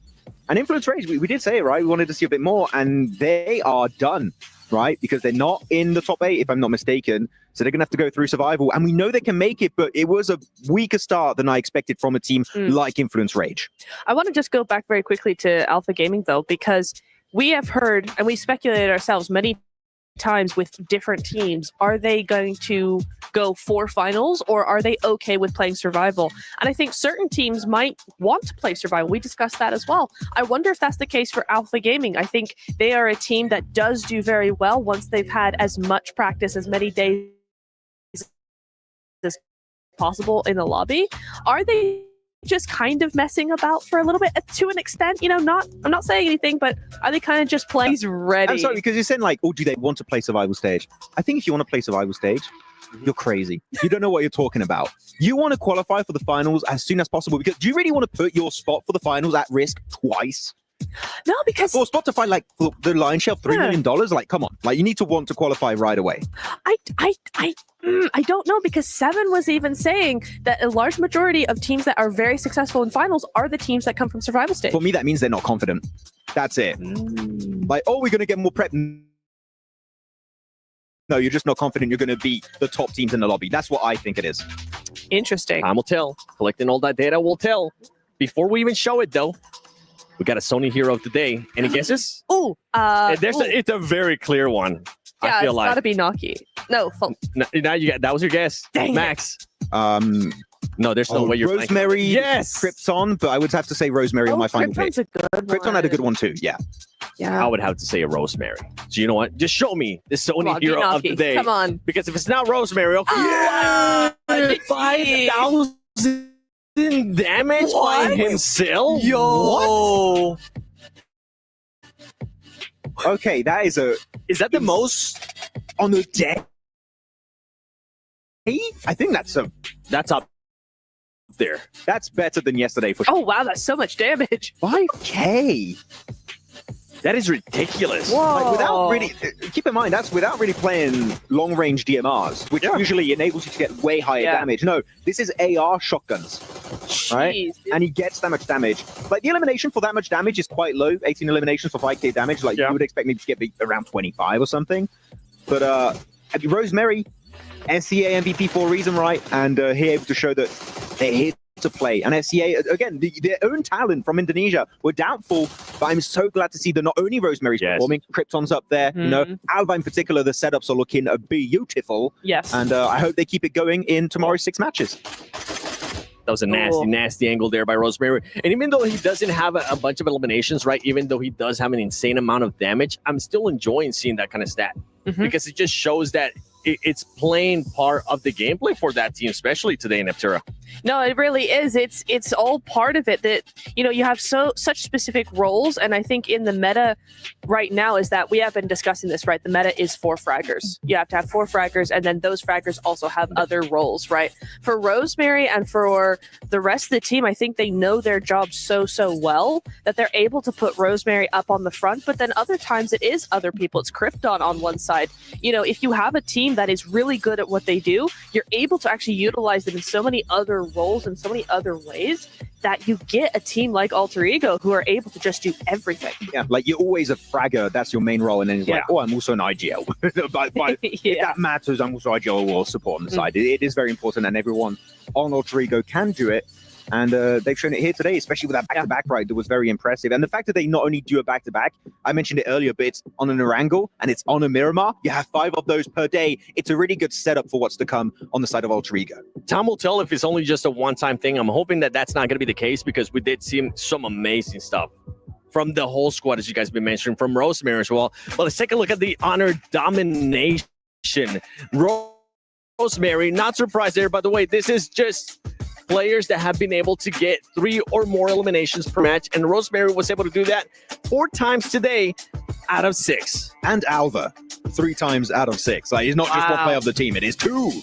S9: And Influence Rage, we did say it, right? We wanted to see a bit more, and they are done, right? Because they're not in the top 8, if I'm not mistaken. So they're going to have to go through survival. And we know they can make it, but it was a weaker start than I expected from a team like Influence Rage.
S11: I want to just go back very quickly to Alpha Gaming, though, because we have heard, and we speculated ourselves many times with different teams, are they going to go for finals or are they okay with playing survival? And I think certain teams might want to play survival. We discussed that as well. I wonder if that's the case for Alpha Gaming. I think they are a team that does do very well once they've had as much practice, as many days as possible in the lobby. Are they just kind of messing about for a little bit to an extent? You know, I'm not saying anything, but are they kind of just playing? He's ready.
S9: I'm sorry, because you're saying like, oh, do they want to play survival stage? I think if you want to play survival stage, you're crazy. You don't know what you're talking about. You want to qualify for the finals as soon as possible, because do you really want to put your spot for the finals at risk twice?
S11: No, because
S9: for Spotify, like the Lion Shell, $3 million. Like, come on, like you need to want to qualify right away.
S11: I don't know, because Seven was even saying that a large majority of teams that are very successful in finals are the teams that come from survival stage.
S9: For me, that means they're not confident. That's it. Like, oh, we're gonna get more prep. No, you're just not confident you're going to beat the top teams in the lobby. That's what I think it is.
S11: Interesting.
S10: Time will tell. Collecting all that data will tell. Before we even show it, though, we got a Sony Hero of the Day. Any guesses? It's a very clear one.
S11: Yeah,
S10: I feel
S11: it's
S10: like.
S11: Gotta be Noki. No,
S10: now you got that was your guess.
S11: Dang
S10: Max. No, there's no way you're
S9: Rosemary.
S10: Yes,
S9: Krypton, but I would have to say Rosemary on my final pick.
S11: Krypton's a good one.
S9: Krypton had a good one too. Yeah.
S11: Yeah.
S10: I would have to say a Rosemary. So you know what? Just show me the Sony Hero of the Day.
S11: Come on.
S10: Because if it's not Rosemary, okay. Yeah, 5,000 damage by himself.
S9: Yo. What? Okay, that is a.
S10: Is that the most
S9: on a day? I think that's
S10: up there.
S9: That's better than yesterday for sure.
S11: Oh wow, that's so much damage.
S9: 5K.
S10: That is ridiculous.
S11: Whoa.
S9: Like, without really, keep in mind, that's without really playing long-range DMRs, which usually enables you to get way higher damage. No, this is AR shotguns, right?
S11: Jeez, dude.
S9: And he gets that much damage. Like, the elimination for that much damage is quite low. 18 eliminations for 5k damage. Like, you would expect me to get around 25 or something. But Rosemary, SCA MVP for a reason, right? And here able to show that they're here to play. And SCA, again, their own talent from Indonesia were doubtful, but I'm so glad to see that not only Rosemary's performing, Krypton's up there, you know, Alva in particular, the setups are looking beautiful.
S11: Yes.
S9: And I hope they keep it going in tomorrow's 6 matches.
S10: That was a nasty angle there by Rosemary. And even though he doesn't have a bunch of eliminations, right, even though he does have an insane amount of damage, I'm still enjoying seeing that kind of stat. Because it just shows that it's playing part of the gameplay for that team, especially today in Neptura.
S11: No, it really is. It's all part of it that, you know, you have such specific roles. And I think in the meta right now is that we have been discussing this, right? The meta is 4 fraggers. You have to have 4 fraggers, and then those fraggers also have other roles, right? For Rosemary and for the rest of the team, I think they know their job so well that they're able to put Rosemary up on the front, but then other times it is other people. It's Krypton on one side. You know, if you have a team that is really good at what they do, you're able to actually utilize them in so many other roles and so many other ways that you get a team like Alter Ego who are able to just do everything.
S9: Yeah, like you're always a fragger, that's your main role, and then it's like, oh, I'm also an IGL. but if that matters, I'm also IGL or support on the side. It is very important, and everyone on Alter Ego can do it. And they've shown it here today, especially with that back-to-back ride that was very impressive. And the fact that they not only do a back-to-back, I mentioned it earlier, but it's on an Erangel and it's on a Miramar. You have 5 of those per day. It's a really good setup for what's to come on the side of Alter Ego.
S10: Time will tell if it's only just a one-time thing. I'm hoping that that's not going to be the case, because we did see some amazing stuff from the whole squad, as you guys have been mentioning, from Rosemary as well. Well, let's take a look at the Honor domination. Rosemary, not surprised there, by the way. This is just players that have been able to get 3 or more eliminations per match, and Rosemary was able to do that 4 times today out of 6.
S9: And Alva 3 times out of 6. Like, it's not just one player of the team, it is 2.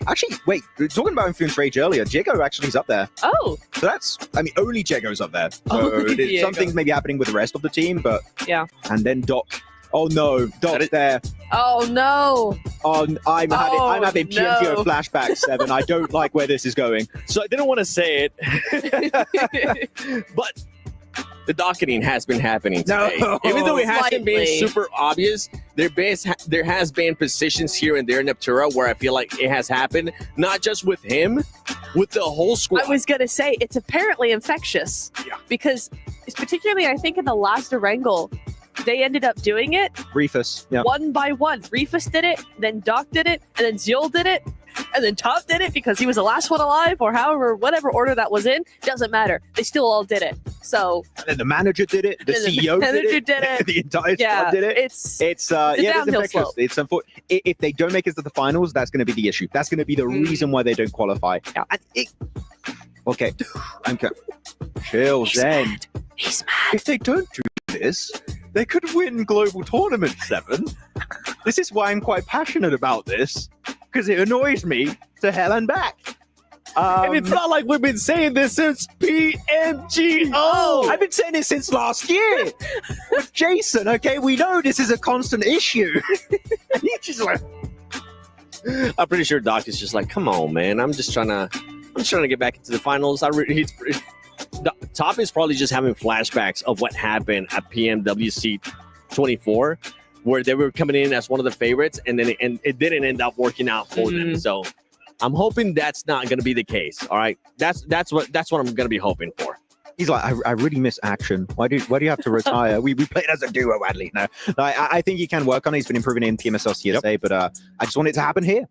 S9: Actually, wait, talking about Influence Rage earlier, Jago actually is up there.
S11: Oh.
S9: So that's, I mean, only Jago's up there. So something's maybe happening with the rest of the team, but
S11: yeah.
S9: And then Doc. Oh no, Doc's there.
S11: Oh no.
S9: Oh, I'm having PMGO flashbacks, 7. I don't like where this is going.
S10: So I didn't want to say it, but the docketing has been happening today.
S9: No.
S10: Even though it hasn't been
S11: Slightly.
S10: super obvious, there has been positions here and there in Neptura where I feel like it has happened, not just with him, with the whole squad.
S11: I was going to say, it's apparently infectious.
S10: Yeah.
S11: Because it's particularly, I think, in the last Erangel, they ended up doing it
S9: Reefus, yeah.
S11: one by one. Reefus did it, then Doc did it, and then Zeal did it, and then Top did it because he was the last one alive, or however, whatever order that was in. Doesn't matter. They still all did it. So.
S9: And then the manager did it. The CEO did it. The entire squad did it.
S11: It's
S9: it's infectious. It's unfortunate. If they don't make it to the finals, that's going to be the issue. That's going to be the reason why they don't qualify.
S11: Yeah.
S9: Okay. Chill, Zen.
S11: He's mad.
S9: If they don't do this, they could win global tournament 7. This is why I'm quite passionate about this, because it annoys me to hell and back.
S10: And it's not like we've been saying this since PMGO.
S9: I've been saying it since last year with Jason. Okay, we know this is a constant issue. And he's just like,
S10: I'm pretty sure Doc is just like, come on, man. I'm just trying to get back into the finals. Top is probably just having flashbacks of what happened at PMWC 24, where they were coming in as one of the favorites, and then it didn't end up working out for them. So I'm hoping that's not going to be the case. All right, that's what I'm going to be hoping for.
S9: he's like, I really miss action. Why do you have to retire? we played as a duo, Wadley. No, I think he can work on it. He's been improving in PMSL CSA, but I just want it to happen here.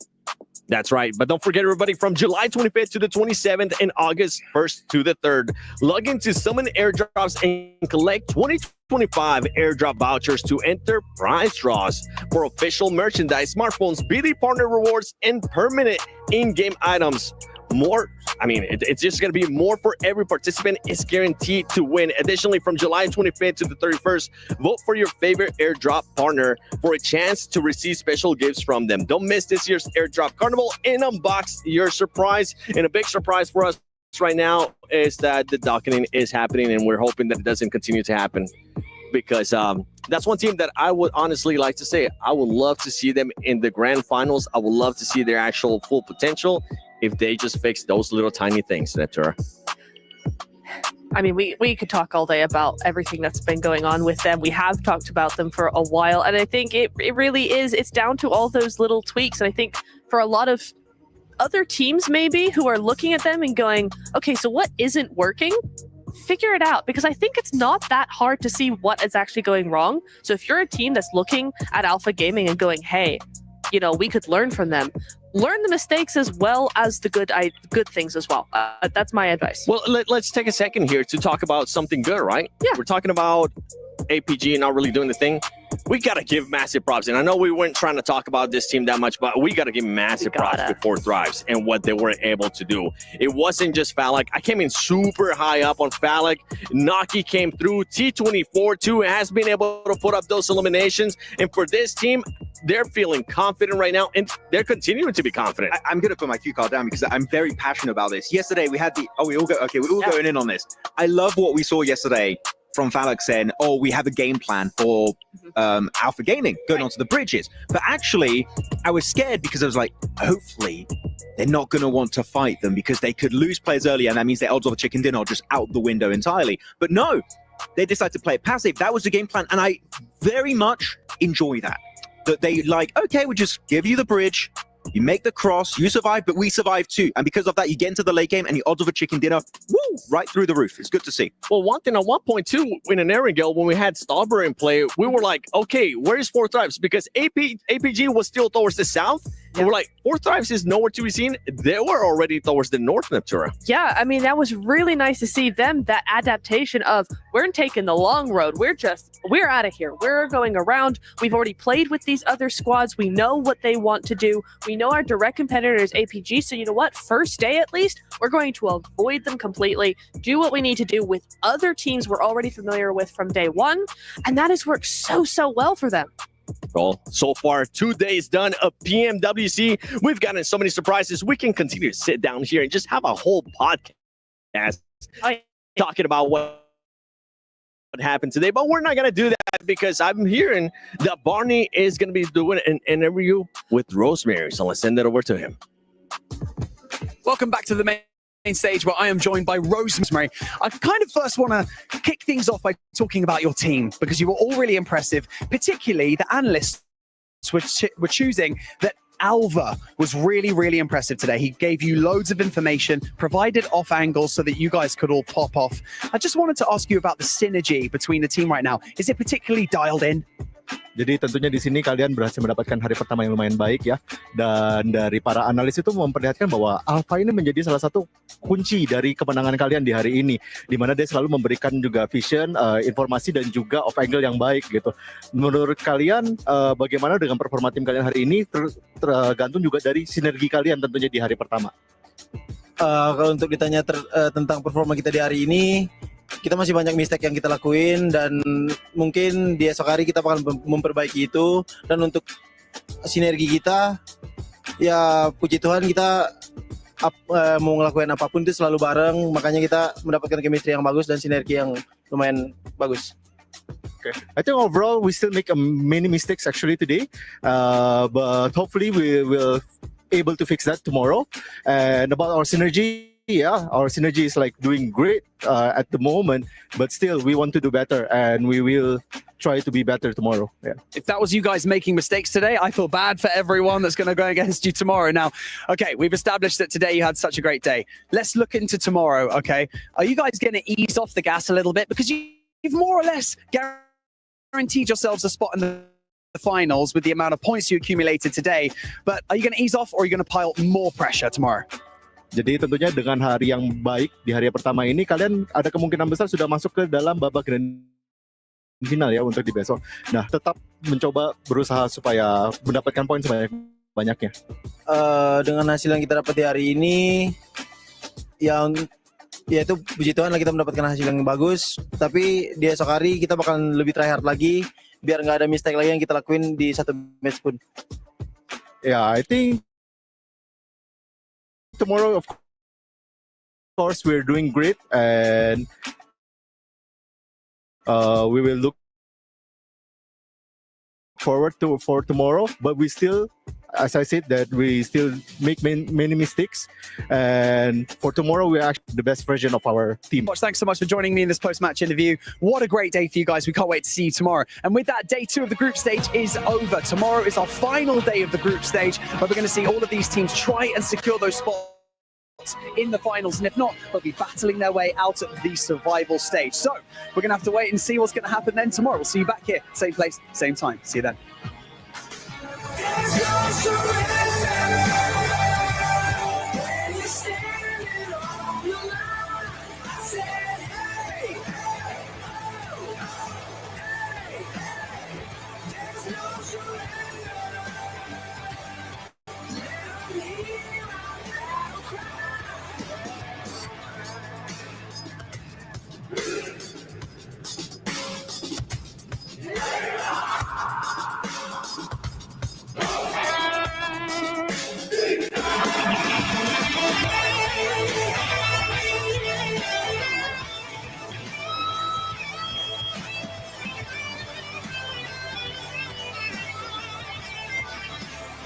S10: That's right. But don't forget, everybody, from July 25th to the 27th and August 1st to the 3rd, log into Summon Airdrops and collect 2025 airdrop vouchers to enter prize draws for official merchandise, smartphones, BD partner rewards, and permanent in-game items. More, it's just going to be more for every participant. It's guaranteed to win. Additionally, from July 25th to the 31st, vote for your favorite airdrop partner for a chance to receive special gifts from them. Don't miss this year's airdrop carnival and unbox your surprise. And a big surprise for us right now is that the docketing is happening, and we're hoping that it doesn't continue to happen. because that's one team that I would honestly like to say I would love to see them in the grand finals. I would love to see their actual full potential if they just fix those little tiny things, Natura.
S11: I mean, we could talk all day about everything that's been going on with them. We have talked about them for a while, and I think it really is. It's down to all those little tweaks, and I think for a lot of other teams maybe who are looking at them and going, okay, so what isn't working? Figure it out, because I think it's not that hard to see what is actually going wrong. So if you're a team that's looking at Alpha Gaming and going, hey, you know, we could learn from them. Learn the mistakes as well as the good things as well. That's my advice.
S10: Well, let's take a second here to talk about something good, right?
S11: Yeah.
S10: We're talking about APG not really doing the thing. We got to give massive props. And I know we weren't trying to talk about this team that much, but we got to give massive props to Four Thrives and what they were able to do. It wasn't just Phallic. I came in super high up on Phallic. Naki came through. T24 too has been able to put up those eliminations. And for this team, they're feeling confident right now, and they're continuing to be confident.
S9: I'm going to put my cue card down because I'm very passionate about this. Yesterday, we had we're all going in on this. I love what we saw yesterday from Phallic saying, oh, we have a game plan for Alpha Gaming going onto the bridges. But actually, I was scared because I was like, hopefully, they're not going to want to fight them because they could lose players early, and that means their odds of a chicken dinner are just out the window entirely. But no, they decided to play it passive. That was the game plan, and I very much enjoy that. That they like, okay, we'll just give you the bridge, you make the cross, you survive, but we survive too. And because of that, you get into the late game and the odds of a chicken dinner, woo, right through the roof. It's good to see.
S10: Well, one thing at one point too, in an Erangel, when we had Stauber in play, we were like, okay, where's Four Thrives? Because APG was still towards the south. And we're like, Four Thrives is nowhere to be seen. They were already towards the north, Natura.
S11: Yeah, I mean, that was really nice to see them, that adaptation of, we're taking the long road. We're out of here. We're going around. We've already played with these other squads. We know what they want to do. We know our direct competitor is APG. So you know what? First day, at least, we're going to avoid them completely, do what we need to do with other teams we're already familiar with from day one. And that has worked so well for them.
S10: Well, so far, 2 days done of PMWC. We've gotten so many surprises. We can continue to sit down here and just have a whole podcast talking about what happened today. But we're not going to do that because I'm hearing that Barney is going to be doing an interview with Rosemary. So let's send it over to him.
S12: Welcome back to the main stage where I am joined by Rosemary. I kind of first want to kick things off by talking about your team because you were all really impressive, particularly the analysts were choosing that Alva was really impressive today. He gave you loads of information, provided off angles so that you guys could all pop off. I just wanted to ask you about the synergy between the team right now. Is it particularly dialed in?
S13: Jadi tentunya di sini kalian berhasil mendapatkan hari pertama yang lumayan baik ya. Dan dari para analis itu memperlihatkan bahwa Alpha ini menjadi salah satu kunci dari kemenangan kalian di hari ini. Di mana dia selalu memberikan juga vision, informasi dan juga off angle yang baik gitu. Menurut kalian bagaimana dengan performa tim kalian hari ini tergantung juga dari sinergi kalian tentunya di hari pertama.
S14: Kalau untuk ditanya tentang performa kita di hari ini, kita masih banyak mistake yang kita lakuin dan mungkin di esok hari kita bakal memperbaiki itu. Dan untuk sinergi kita, ya puji Tuhan kita mau ngelakuin apapun itu selalu bareng, makanya kita mendapatkan chemistry yang bagus dan sinergi yang lumayan bagus.
S13: Okay. I think overall we still make many mistakes actually today, but hopefully we will able to fix that tomorrow. And about our synergy, yeah, our synergy is like doing great at the moment, but still we want to do better and we will try to be better tomorrow. Yeah.
S12: If that was you guys making mistakes today, I feel bad for everyone that's going to go against you tomorrow. Now, okay, we've established that today you had such a great day. Let's look into tomorrow, okay? Are you guys going to ease off the gas a little bit? Because you've more or less guaranteed yourselves a spot in the finals with the amount of points you accumulated today. But are you going to ease off or are you going to pile more pressure tomorrow?
S13: Jadi tentunya dengan hari yang baik di hari pertama ini, kalian ada kemungkinan besar sudah masuk ke dalam babak grand final ya untuk di besok. Nah, tetap mencoba berusaha supaya mendapatkan poin sebanyak-banyaknya.
S14: Dengan hasil yang kita dapat di hari ini, ya itu puji Tuhan lah kita mendapatkan hasil yang bagus. Tapi di esok hari kita bakalan lebih try hard lagi, biar nggak ada mistake lagi yang kita lakuin di satu match pun.
S13: Yeah, I think tomorrow, of course, we're doing great, and we will look forward for tomorrow, but we still, as I said, that we still make many mistakes, and for tomorrow we're actually the best version of our team.
S12: Thanks so much for joining me in this post-match interview. What a great day for you guys. We can't wait to see you tomorrow. And with that, day 2 of the group stage is over. Tomorrow is our final day of the group stage, where we're going to see all of these teams try and secure those spots in the finals, and if not, they'll be battling their way out of the survival stage. So we're going to have to wait and see what's going to happen then tomorrow. We'll see you back here, same place, same time. See you then.